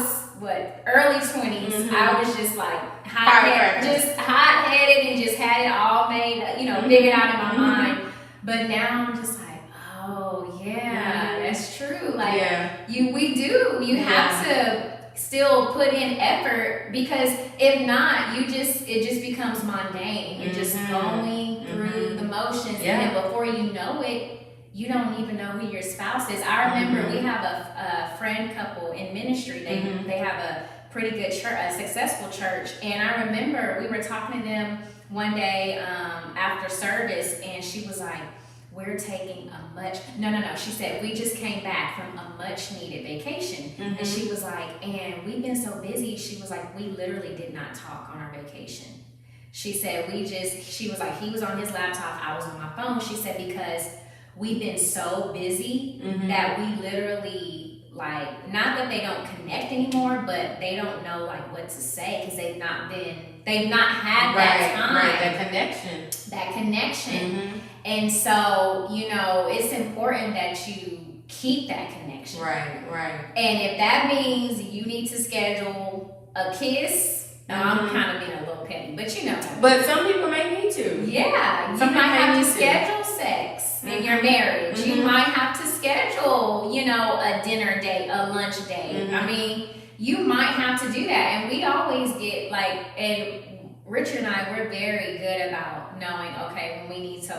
early 20s. I was just like hot-headed and just had it all made, figured out in my mind. But now I'm just like, oh yeah, that's true. Like you have to still put in effort, because if not, it just becomes mundane. You're just going through the motions, and then before you know it, you don't even know who your spouse is. I remember we have a friend couple in ministry. They have a pretty good church, a successful church, and I remember we were talking to them one day after service, and she was like, we're taking she said, we just came back from a much needed vacation. And she was like, and we've been so busy. She was like, we literally did not talk on our vacation. She said, she was like, he was on his laptop, I was on my phone. She said, because we've been so busy that we literally, like, not that they don't connect anymore, but they don't know like what to say, because they've not had that time. That connection. And so, it's important that you keep that connection. Right. And if that means you need to schedule a kiss, I'm kind of being a little petty, but But some people may need to. Yeah, you might have to schedule sex in your marriage. You might have to schedule, a dinner date, a lunch date. I mean, you might have to do that. And we always get and Richard and I, we're very good about knowing, okay, when we need to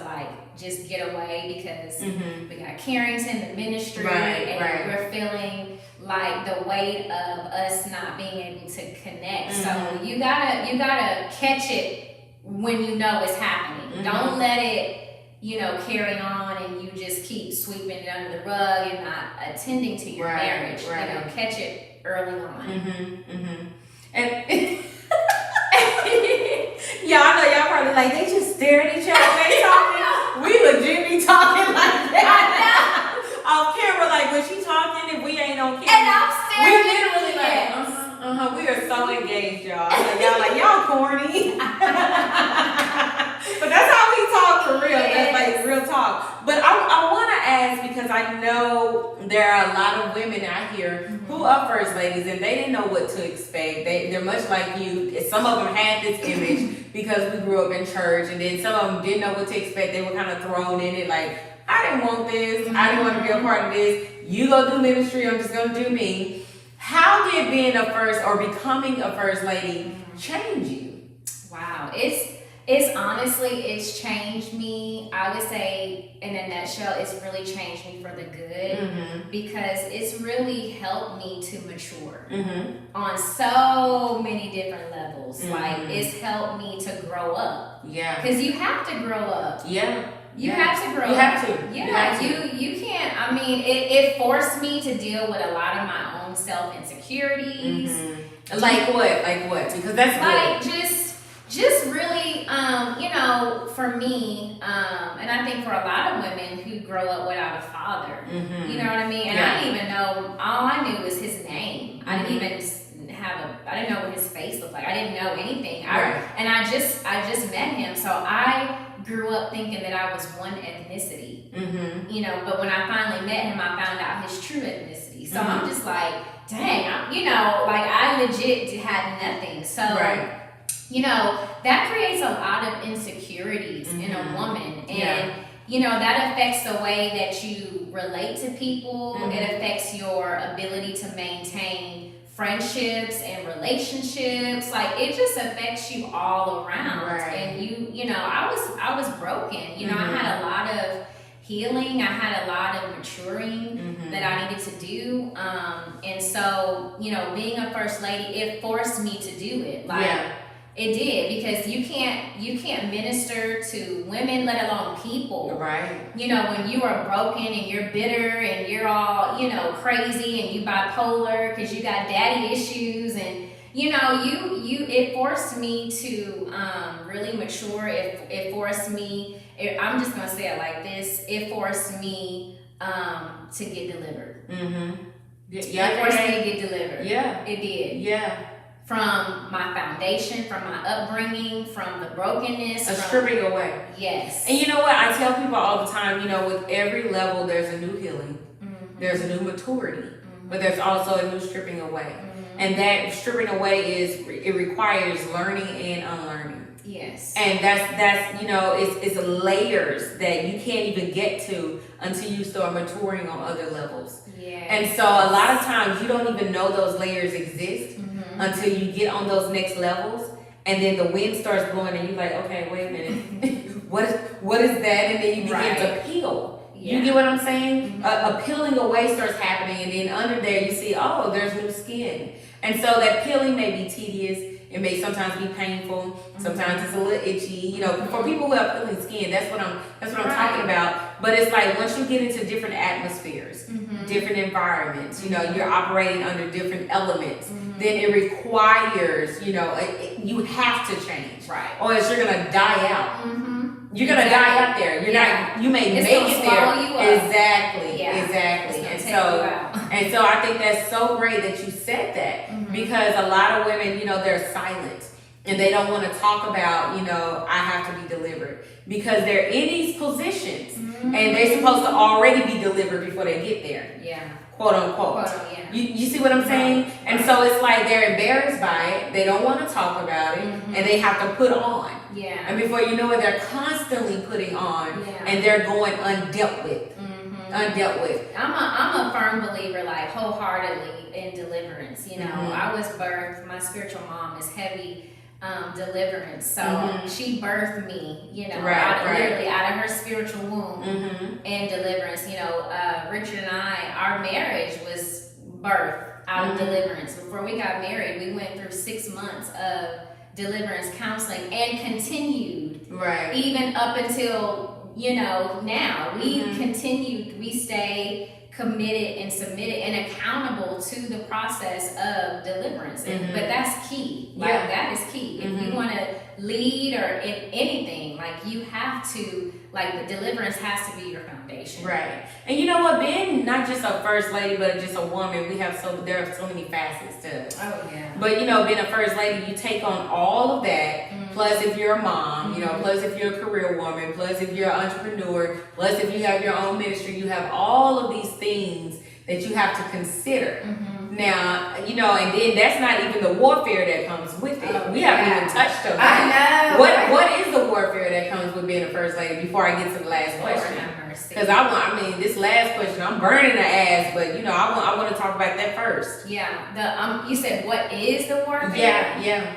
just get away, because we got Carrington, the ministry, and we're feeling like the weight of us not being able to connect. So you gotta catch it when you know it's happening. Don't let it, carry on and you just keep sweeping it under the rug and not attending to your marriage. Catch it early on. And yeah, I know y'all probably like, they just stare at each other when they talking. We legit be talking like that. Off camera, like when she talking, if we ain't on camera. And I'm staring. We literally we are so engaged, y'all. Like, y'all corny. But that's how we talk for real. That's like real talk. But I want to ask, because I know there are a lot of women out here who are first ladies, and they didn't know what to expect. They're much like you. Some of them had this image because we grew up in church, and then some of them didn't know what to expect. They were kind of thrown in it like, I didn't want this. I didn't want to be a part of this. You go do ministry. I'm just going to do me. How did being a first or becoming a first lady change you? Wow. It's honestly, it's changed me. I would say, in a nutshell, it's really changed me for the good, because it's really helped me to mature on so many different levels. Like, it's helped me to grow up. Yeah. Because you have to grow up. Yeah. You have to grow up. You have to. Yeah, you can't. I mean, it forced me to deal with a lot of my own self-insecurities. Like what? Because that's like good. Just really, for me, and I think for a lot of women who grow up without a father, you know what I mean? And I didn't even know, all I knew was his name. I didn't even I didn't know what his face looked like. I didn't know anything. And I just met him. So I grew up thinking that I was one ethnicity, but when I finally met him, I found out his true ethnicity. So I'm just like, dang, I legit had nothing. So, that creates a lot of insecurities in a woman. And, that affects the way that you relate to people. It affects your ability to maintain friendships and relationships. Like, it just affects you all around. And I was broken. I had a lot of healing. I had a lot of maturing that I needed to do. And so, you know, being a first lady, it forced me to do it. Like, it did, because you can't minister to women, let alone people. Right. You know, when you are broken and you're bitter and you're all, you know, crazy and you bipolar because you got daddy issues, and you know, it forced me to really mature. It forced me. I'm just gonna say it like this. It forced me to get delivered. Yeah. It forced me to get delivered. Yeah. It did. Yeah. From my foundation, from my upbringing, from the brokenness. Stripping away. Yes. And you know what? I tell people all the time, you know, with every level, there's a new healing. There's a new maturity. But there's also a new stripping away. And that stripping away it requires learning and unlearning. Yes. And that's you know, it's layers that you can't even get to until you start maturing on other levels. Yeah. And so a lot of times you don't even know those layers exist until you get on those next levels, and then the wind starts blowing and you're like, okay, wait a minute. what is that? And then you begin to peel. Yeah. You get what I'm saying? A peeling away starts happening, and then under there you see, oh, there's new skin. And so that peeling may be tedious. It may sometimes be painful. Sometimes it's a little itchy. You know, for people who have peeling skin, that's what I'm talking about. But it's like once you get into different atmospheres, different environments, you know, you're operating under different elements, then it requires, you know, you have to change. Right. Or else you're gonna die out. You're gonna die out there. You're not. You may make it there. Exactly. And so I think that's so great that you said that, because a lot of women, you know, they're silent and they don't want to talk about, you know, I have to be delivered, because they're in these positions and they're supposed to already be delivered before they get there. Yeah. Quote unquote. You see what I'm saying? Right. And so it's like they're embarrassed by it. They don't want to talk about it, and they have to put on. Yeah. And before you know it, they're constantly putting on, and they're going undealt with. Undealt with. I'm a firm believer, like wholeheartedly, in deliverance. You know, I was birthed. My spiritual mom is heavy deliverance, so she birthed me. You know, literally out of her spiritual womb, and deliverance. You know, Richard and our marriage was birthed out of deliverance. Before we got married, we went through 6 months of deliverance counseling, and continued even up until, you know, now. We continued, we stay committed and submitted and accountable to the process of deliverance. But that's key. Like that is key. If you want to lead or in anything, like you have to, like the deliverance has to be your foundation. Right. And you know what, being not just a first lady, but just a woman, there are so many facets to it. Oh yeah. But you know, being a first lady, you take on all of that. Plus if you're a mom, you know, plus if you're a career woman, plus if you're an entrepreneur, plus if you have your own ministry, you have all of these things that you have to consider. Now, you know, and then that's not even the warfare that comes with it. We haven't even touched on that. What is the warfare that comes with being a first lady, before I get to the last question? Because this last question, I'm burning the ass, but you know, I want to talk about that first. Yeah. You said, what is the warfare? Yeah.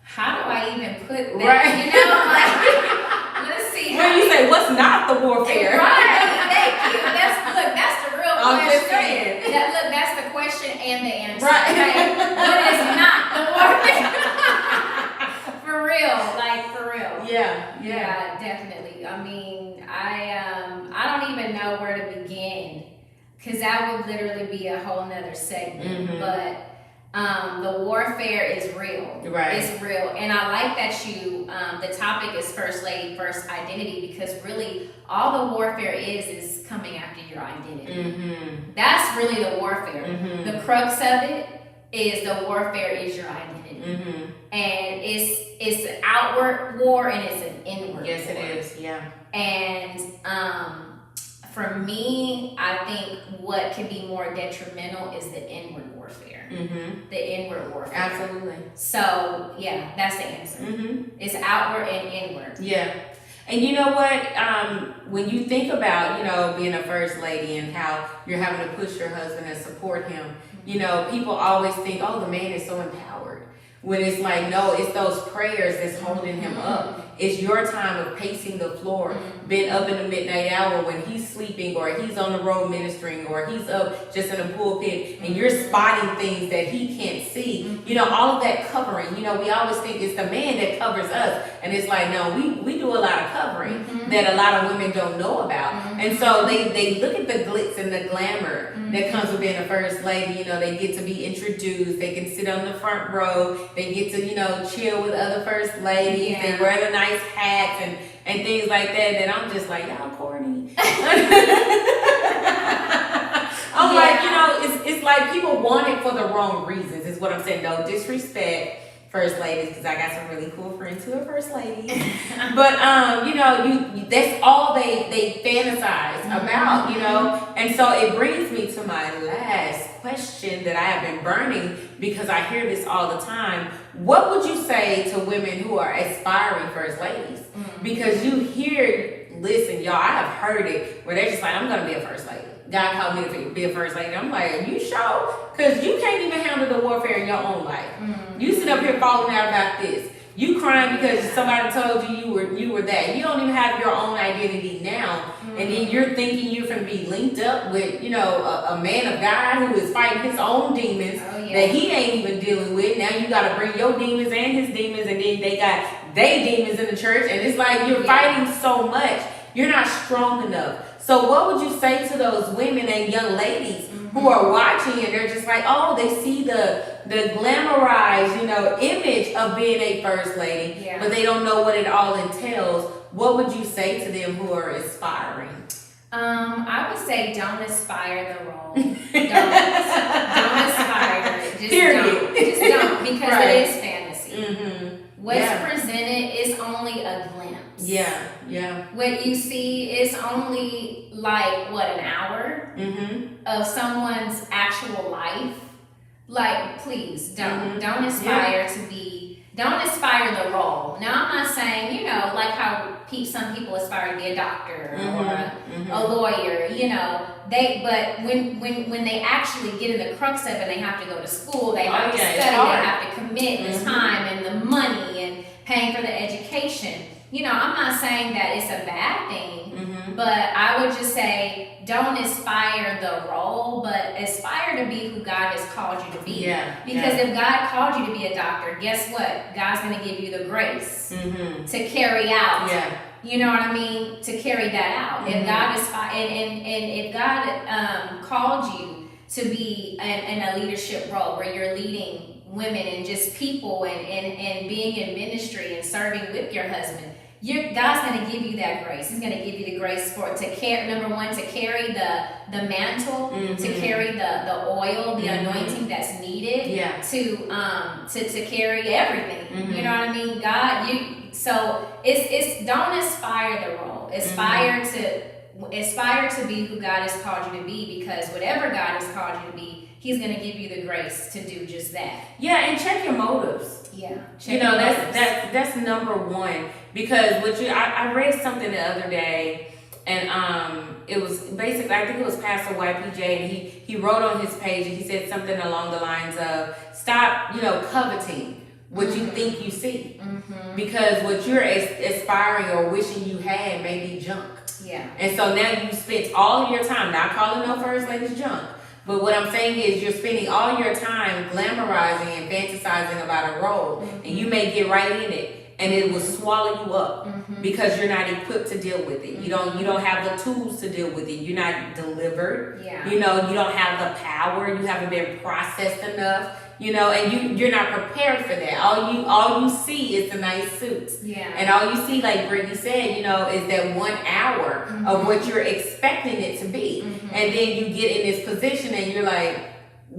How do I even put that? Right. You know, like, let's see. When you say, what's not the warfare? Right. Thank you. That's the real question. I'm just saying. That's the question and the answer. Right. Okay? What is not the warfare? For real. Like, for real. Yeah, definitely. I mean, I don't even know where to begin, because that would literally be a whole nother segment. But the warfare is real. Right. It's real. And I like that you, the topic is First Lady, First Identity, because really all the warfare is coming after your identity. That's really the warfare. The crux of it is the warfare is your identity. And it's an outward war and it's an inward war. Yes, it is. Yeah. And for me, I think what can be more detrimental is the inward warfare. The inward warfare. Absolutely. So, yeah, that's the answer. It's outward and inward. Yeah. And you know what? When you think about, you know, being a first lady and how you're having to push your husband and support him, you know, people always think, oh, the man is so empowered. When it's like, no, it's those prayers that's holding him up. it's your time of pacing the floor, been up in the midnight hour when he's sleeping, or he's on the road ministering, or he's up just in a pulpit, and you're spotting things that he can't see. You know, all of that covering. You know, we always think it's the man that covers us, and it's like, no, we do a lot of covering that a lot of women don't know about. And so they look at the glitz and the glamour that comes with being a first lady. You know, they get to be introduced, they can sit on the front row, they get to, you know, chill with other first ladies, they wear the nice hats and things like that I'm just like, y'all corny. I'm like, you know, it's like people want it for the wrong reasons, is what I'm saying. No disrespect, first ladies, because I got some really cool friends who are first ladies. But you know, you that's all they fantasize about, you know. And so it brings me to my last question that I have been burning, because I hear this all the time. What would you say to women who are aspiring first ladies? Because you hear, listen, y'all, I have heard it where they're just like, I'm gonna be a first lady. God called me to be a first lady. I'm like, are you sure? Because you can't even handle the warfare in your own life. You sit up here falling out about this. You crying because somebody told you were that. You don't even have your own identity now. And then you're thinking you're going to be linked up with, you know, a man of God who is fighting his own demons that he ain't even dealing with. Now you got to bring your demons and his demons, and then they got they demons in the church. And it's like you're fighting so much. You're not strong enough. So what would you say to those women and young ladies who are watching and they're just like, oh, they see the glamorized, you know, image of being a first lady, but they don't know what it all entails? What would you say to them who are aspiring? I would say don't aspire the role. Don't aspire it. Just don't. Just don't, because it is fantasy. What's presented is only a glimpse. What you see is only like an hour of someone's actual life. Like, please don't aspire to be. Don't aspire the role. Now, I'm not saying, you know, like how some people aspire to be a doctor or a lawyer, you know. But when they actually get in the crux of it, they have to go to school, they have to study, they have to commit the time and the money and paying for the education. You know, I'm not saying that it's a bad thing, but I would just say don't aspire the role, but aspire to be who God has called you to be. Because if God called you to be a doctor, guess what? God's going to give you the grace to carry out. You know what I mean? To carry that out. If God is and if God called you to be in a leadership role where you're leading women and just people and being in ministry and serving with your husband, God's going to give you that grace. He's going to give you the grace to carry, number one, to carry the mantle, to carry the oil, the anointing that's needed to carry everything. You know what I mean? So it's don't aspire the role. Aspire to be who God has called you to be, because whatever God has called you to be, He's going to give you the grace to do just that. And check your motives. You know, that's number one. Because I read something the other day, and it was basically, I think it was Pastor YPJ, and he wrote on his page, and he said something along the lines of, stop, you know, coveting what you think you see, because what you're aspiring or wishing you had may be junk. And so now you spent all your time, not calling no first ladies junk, but what I'm saying is you're spending all your time glamorizing and fantasizing about a role, and you may get right in it, and it will swallow you up because you're not equipped to deal with it. You don't have the tools to deal with it. You're not delivered. You know, you don't have the power. You haven't been processed enough. You know, and you're not prepared for that. All you see is the nice suits. And all you see, like Brittney said, you know, is that 1 hour of what you're expecting it to be. And then you get in this position and you're like,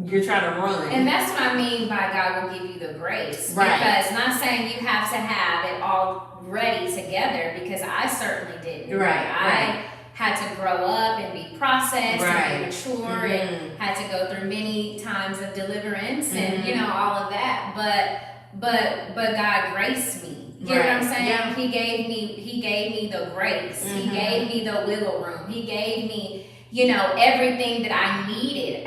you're trying to run. And that's what I mean by God will give you the grace. Because not saying you have to have it all ready together, because I certainly didn't. I had to grow up and be processed and be mature and had to go through many times of deliverance and, you know, all of that. But God graced me. You know what I'm saying? He gave me the grace. He gave me the wiggle room. He gave me, you know, everything that I needed.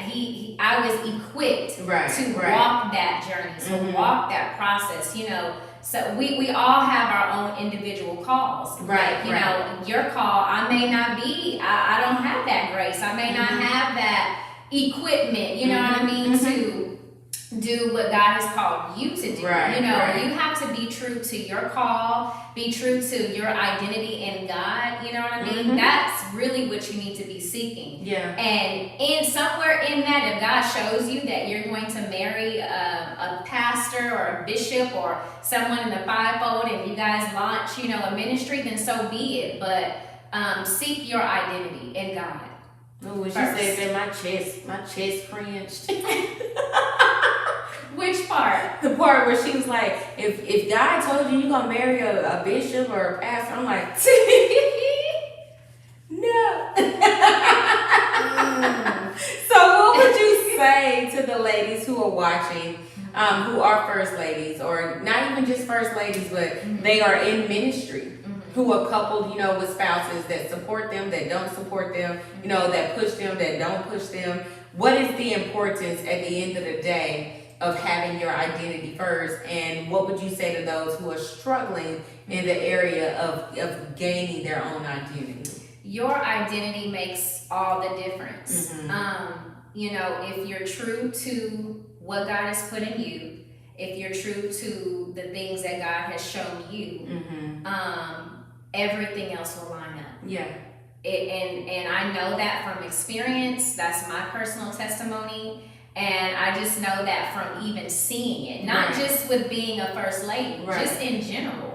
I was equipped to walk that journey, to walk that process. You know, so we all have our own individual calls. Right, Like, you know, your call, I may not be, I don't have that grace. I may not have that equipment, you know what I mean, to do what God has called you to do. Right, you know, right. you have to be true to your call, be true to your identity in God. You know what I mean? That's really what you need to be seeking. Yeah. And somewhere in that, if God shows you that you're going to marry a pastor or a bishop or someone in the fivefold, and you guys launch, you know, a ministry, then so be it. But seek your identity in God. Oh, when she said that, my chest cringed. Which part? The part where she was like, if God told you gonna marry a bishop or a pastor, I'm like, no. So what would you say to the ladies who are watching, who are first ladies, or not even just first ladies, but they are in ministry, who are coupled, you know, with spouses that support them, that don't support them, you know, that push them, that don't push them? What is the importance at the end of the day of having your identity first, and what would you say to those who are struggling in the area of gaining their own identity? Your identity makes all the difference. You know, if you're true to what God has put in you, if you're true to the things that God has shown you, everything else will line up. Yeah. And I know that from experience. That's my personal testimony. And I just know that from even seeing it, not just with being a first lady, just in general.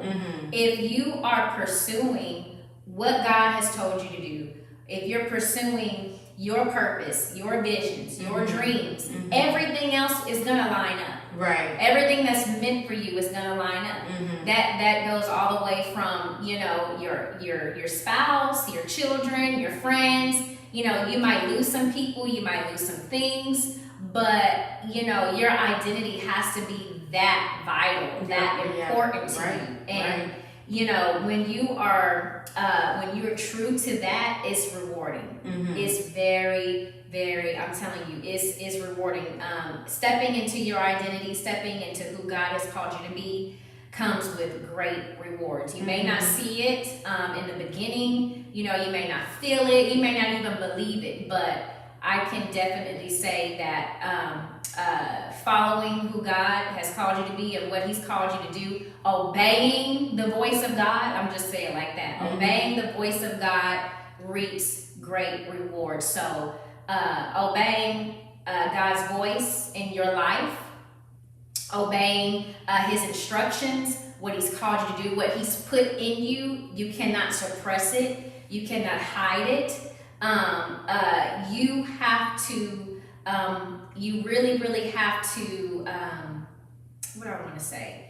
If you are pursuing what God has told you to do, if you're pursuing your purpose, your visions, your dreams, everything else is gonna line up. Right. Everything that's meant for you is gonna line up. That goes all the way from, you know, your spouse, your children, your friends. You know, you might lose some people, you might lose some things. But, you know, your identity has to be that vital, that important to you. And, you know, when you're true to that, it's rewarding. It's very, very, I'm telling you, it's rewarding. Stepping into your identity, stepping into who God has called you to be comes with great rewards. You may not see it in the beginning. You know, you may not feel it. You may not even believe it. But I can definitely say that following who God has called you to be and what He's called you to do, obeying the voice of God, I'm just saying like that, obeying the voice of God reaps great reward. So obeying God's voice in your life, obeying His instructions, what He's called you to do, what He's put in you, you cannot suppress it, you cannot hide it. You have to, you really, really have to, what do I want to say?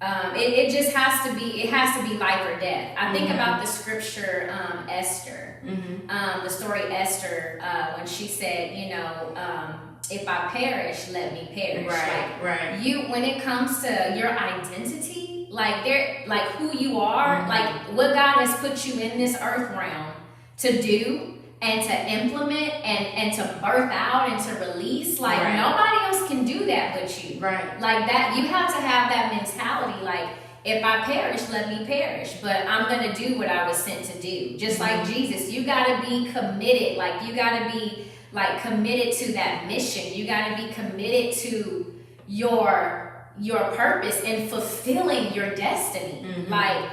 It just has to be, it has to be life or death. I think about the scripture, Esther, the story Esther, when she said, you know, if I perish, let me perish. Right. You, when it comes to your identity, like who you are, like what God has put you in this earth realm to do, and to implement and to birth out and to release, like nobody else can do that but you. Like that, you have to have that mentality, like if I perish, let me perish, but I'm gonna do what I was sent to do. Just like Jesus, you gotta be committed, like you gotta be like committed to that mission. You gotta be committed to your purpose and fulfilling your destiny. Like,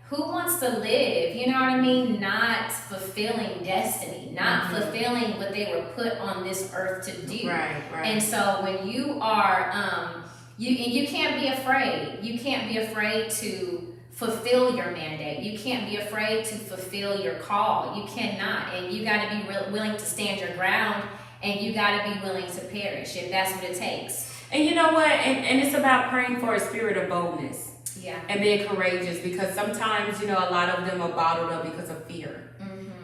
who wants to live, you know what I mean, not fulfilling destiny, not fulfilling what they were put on this earth to do. And so when you are, you can't be afraid. You can't be afraid to fulfill your mandate. You can't be afraid to fulfill your call. You cannot. And you got to be willing to stand your ground, and you got to be willing to perish if that's what it takes. And you know what? And it's about praying for a spirit of boldness. And being courageous, because sometimes, you know, a lot of them are bottled up because of fear,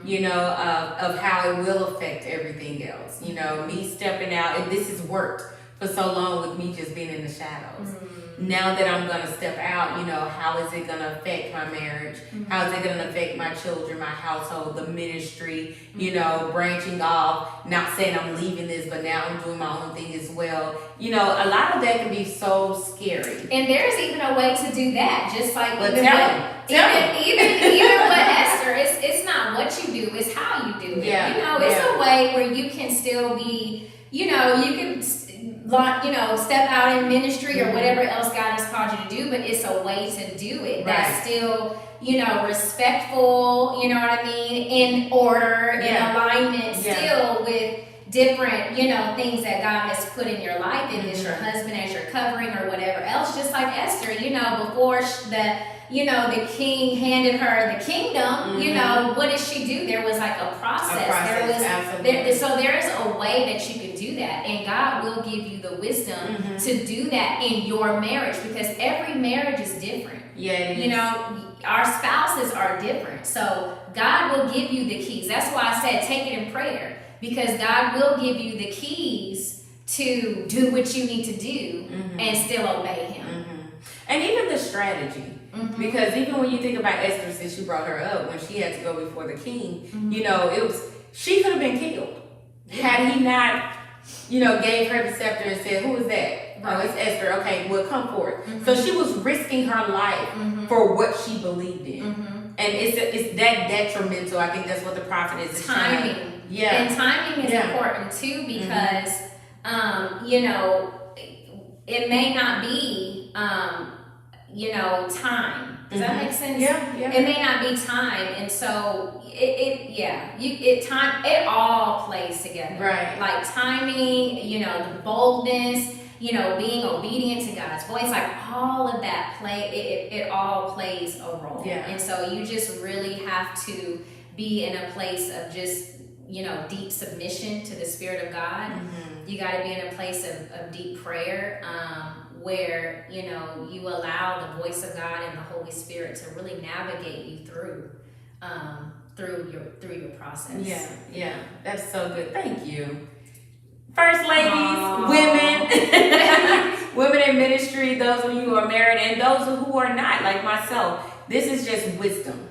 you know, of how it will affect everything else. You know, me stepping out, and this has worked for so long with me just being in the shadows. now that I'm gonna step out, you know, how is it gonna affect my marriage? How is it gonna affect my children, my household, the ministry, you know, branching off, not saying I'm leaving this, but now I'm doing my own thing as well. You know, a lot of that can be so scary. And there's even a way to do that, just like But even tell what Esther, it's not what you do, it's how you do it. Yeah. You know, it's a way where you can still be, you know, you can, you know, step out in ministry or whatever else God has called you to do, but it's a way to do it that's still, you know, respectful, you know what I mean, in order, in alignment, still with different, you know, things that God has put in your life, if it's your husband as your covering or whatever else. Just like Esther, you know, before the king handed her the kingdom, you know, what did she do? There was like a process. So there's a way that you can do that, and God will give you the wisdom to do that in your marriage, because every marriage is different. Yeah, it is. You know, our spouses are different. So God will give you the keys. That's why I said take it in prayer, because God will give you the keys to do what you need to do and still obey Him. And even the strategy. Because even when you think about Esther, since you brought her up, when she had to go before the king, you know, she could have been killed had he not, you know, gave her the scepter and said, "Who is that?" "Oh, it's Esther." "Okay, well, come forth." So she was risking her life for what she believed in, and it's that detrimental. I think that's what the prophet is. Timing, and timing is important too, because you know, it may not be you know, time. Does that make sense? Yeah. It may not be time, and so it all plays together. Right. Like timing, you know, the boldness, you know, being obedient to God's voice, like all of that it all plays a role. Yeah. And so you just really have to be in a place of just, you know, deep submission to the Spirit of God. You got to be in a place of deep prayer, where, you know, you allow the voice of God and the Holy Spirit to really navigate you through your process. Yeah, that's so good. Thank you. First ladies, women in ministry, those of you who are married and those who are not, like myself, this is just wisdom.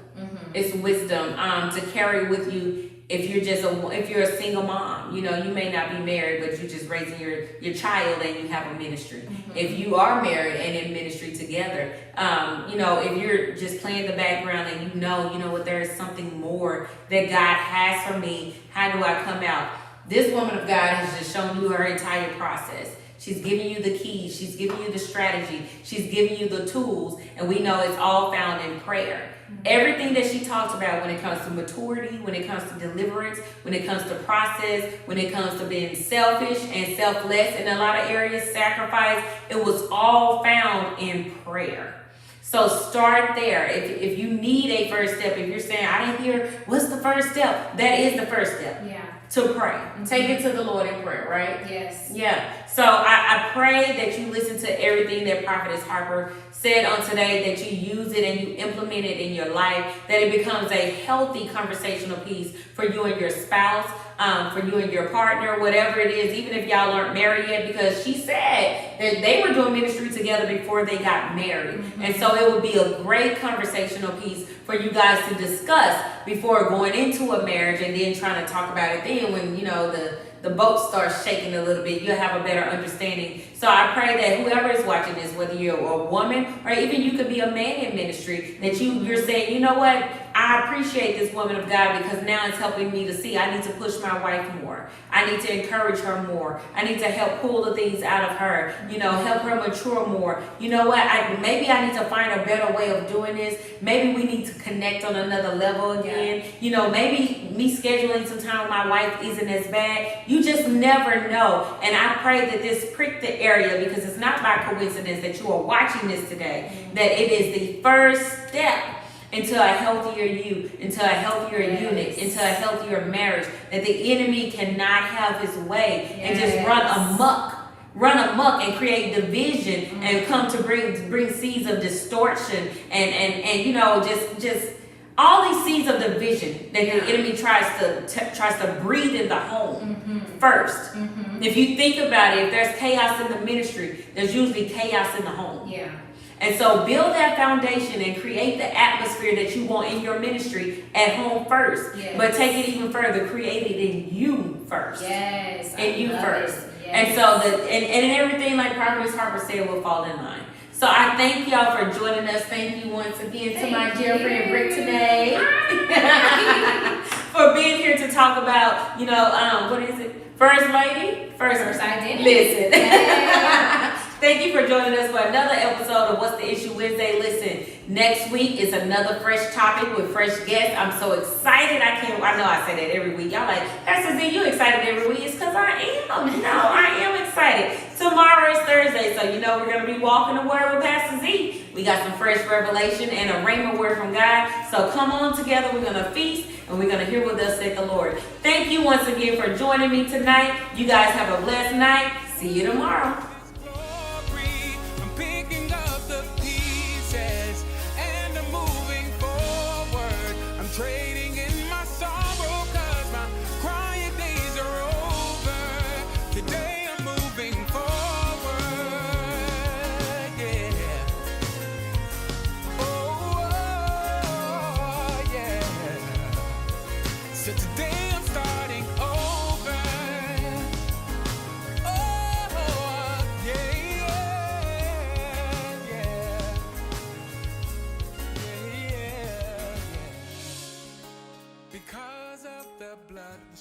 It's wisdom to carry with you. If you're a single mom, you know, you may not be married, but you're just raising your child and you have a ministry. If you are married and in ministry together, you know, if you're just playing the background and you know what, there is something more that God has for me. How do I come out? This woman of God has just shown you her entire process. She's giving you the keys. She's giving you the strategy. She's giving you the tools. And we know it's all found in prayer. Everything that she talks about when it comes to maturity, when it comes to deliverance, when it comes to process, when it comes to being selfish and selfless in a lot of areas, sacrifice, it was all found in prayer. So start there. If you need a first step, if you're saying, I didn't hear, what's the first step? That is the first step. Yeah. To pray. Take it to the Lord in prayer, right? Yes. Yeah. So I pray that you listen to everything that Prophetess Harper said on today, that you use it and you implement it in your life, that it becomes a healthy conversational piece for you and your spouse, for you and your partner, whatever it is, even if y'all aren't married yet, because she said that they were doing ministry together before they got married. And so it would be a great conversational piece for you guys to discuss before going into a marriage and then trying to talk about it then when, you know, the boat starts shaking a little bit, you'll have a better understanding. So I pray that whoever is watching this, whether you're a woman or even you could be a man in ministry, that you're saying, you know what, I appreciate this woman of God because now it's helping me to see I need to push my wife more. I need to encourage her more. I need to help pull the things out of her, you know, help her mature more. You know what, maybe I need to find a better way of doing this. Maybe we need to connect on another level again. Yeah. You know, maybe me scheduling some time with my wife isn't as bad. You just never know. And I pray that this pricked the area, because it's not by coincidence that you are watching this today, that it is the first step into a healthier you, into a healthier unit, into a healthier marriage, that the enemy cannot have his way and just run amok and create division and come to bring seeds of distortion and you know, just all these seeds seeds of division that the enemy tries to breathe in the home first. If you think about it, if there's chaos in the ministry, there's usually chaos in the home. Yeah. And so build that foundation and create the atmosphere that you want in your ministry at home first. Yes. But take it even further, create it in you first. Yes. In you first. Yes. And so and everything, like Brittney Harper said, will fall in line. So I thank y'all for joining us. Thank you once again to my dear friend Brittney for being here to talk about, what is it? First Lady? First Identity. Listen. Yeah. Thank you for joining us for another episode of What's the Issue Wednesday. Listen, next week is another fresh topic with fresh guests. I'm so excited. I know I say that every week. Y'all like, Pastor Z, you excited every week? It's because I am. No, I am excited. Tomorrow is Thursday, so we're going to be walking the word with Pastor Z. We got some fresh revelation and a rhema word from God. So come on together. We're going to feast and we're going to hear what thus said the Lord. Thank you once again for joining me tonight. You guys have a blessed night. See you tomorrow. Trading in my sorrow, cause my crying days are over. Today I'm moving forward, yeah. Oh, yeah. So today I'm starting over. Oh, yeah, yeah. Because of the blood.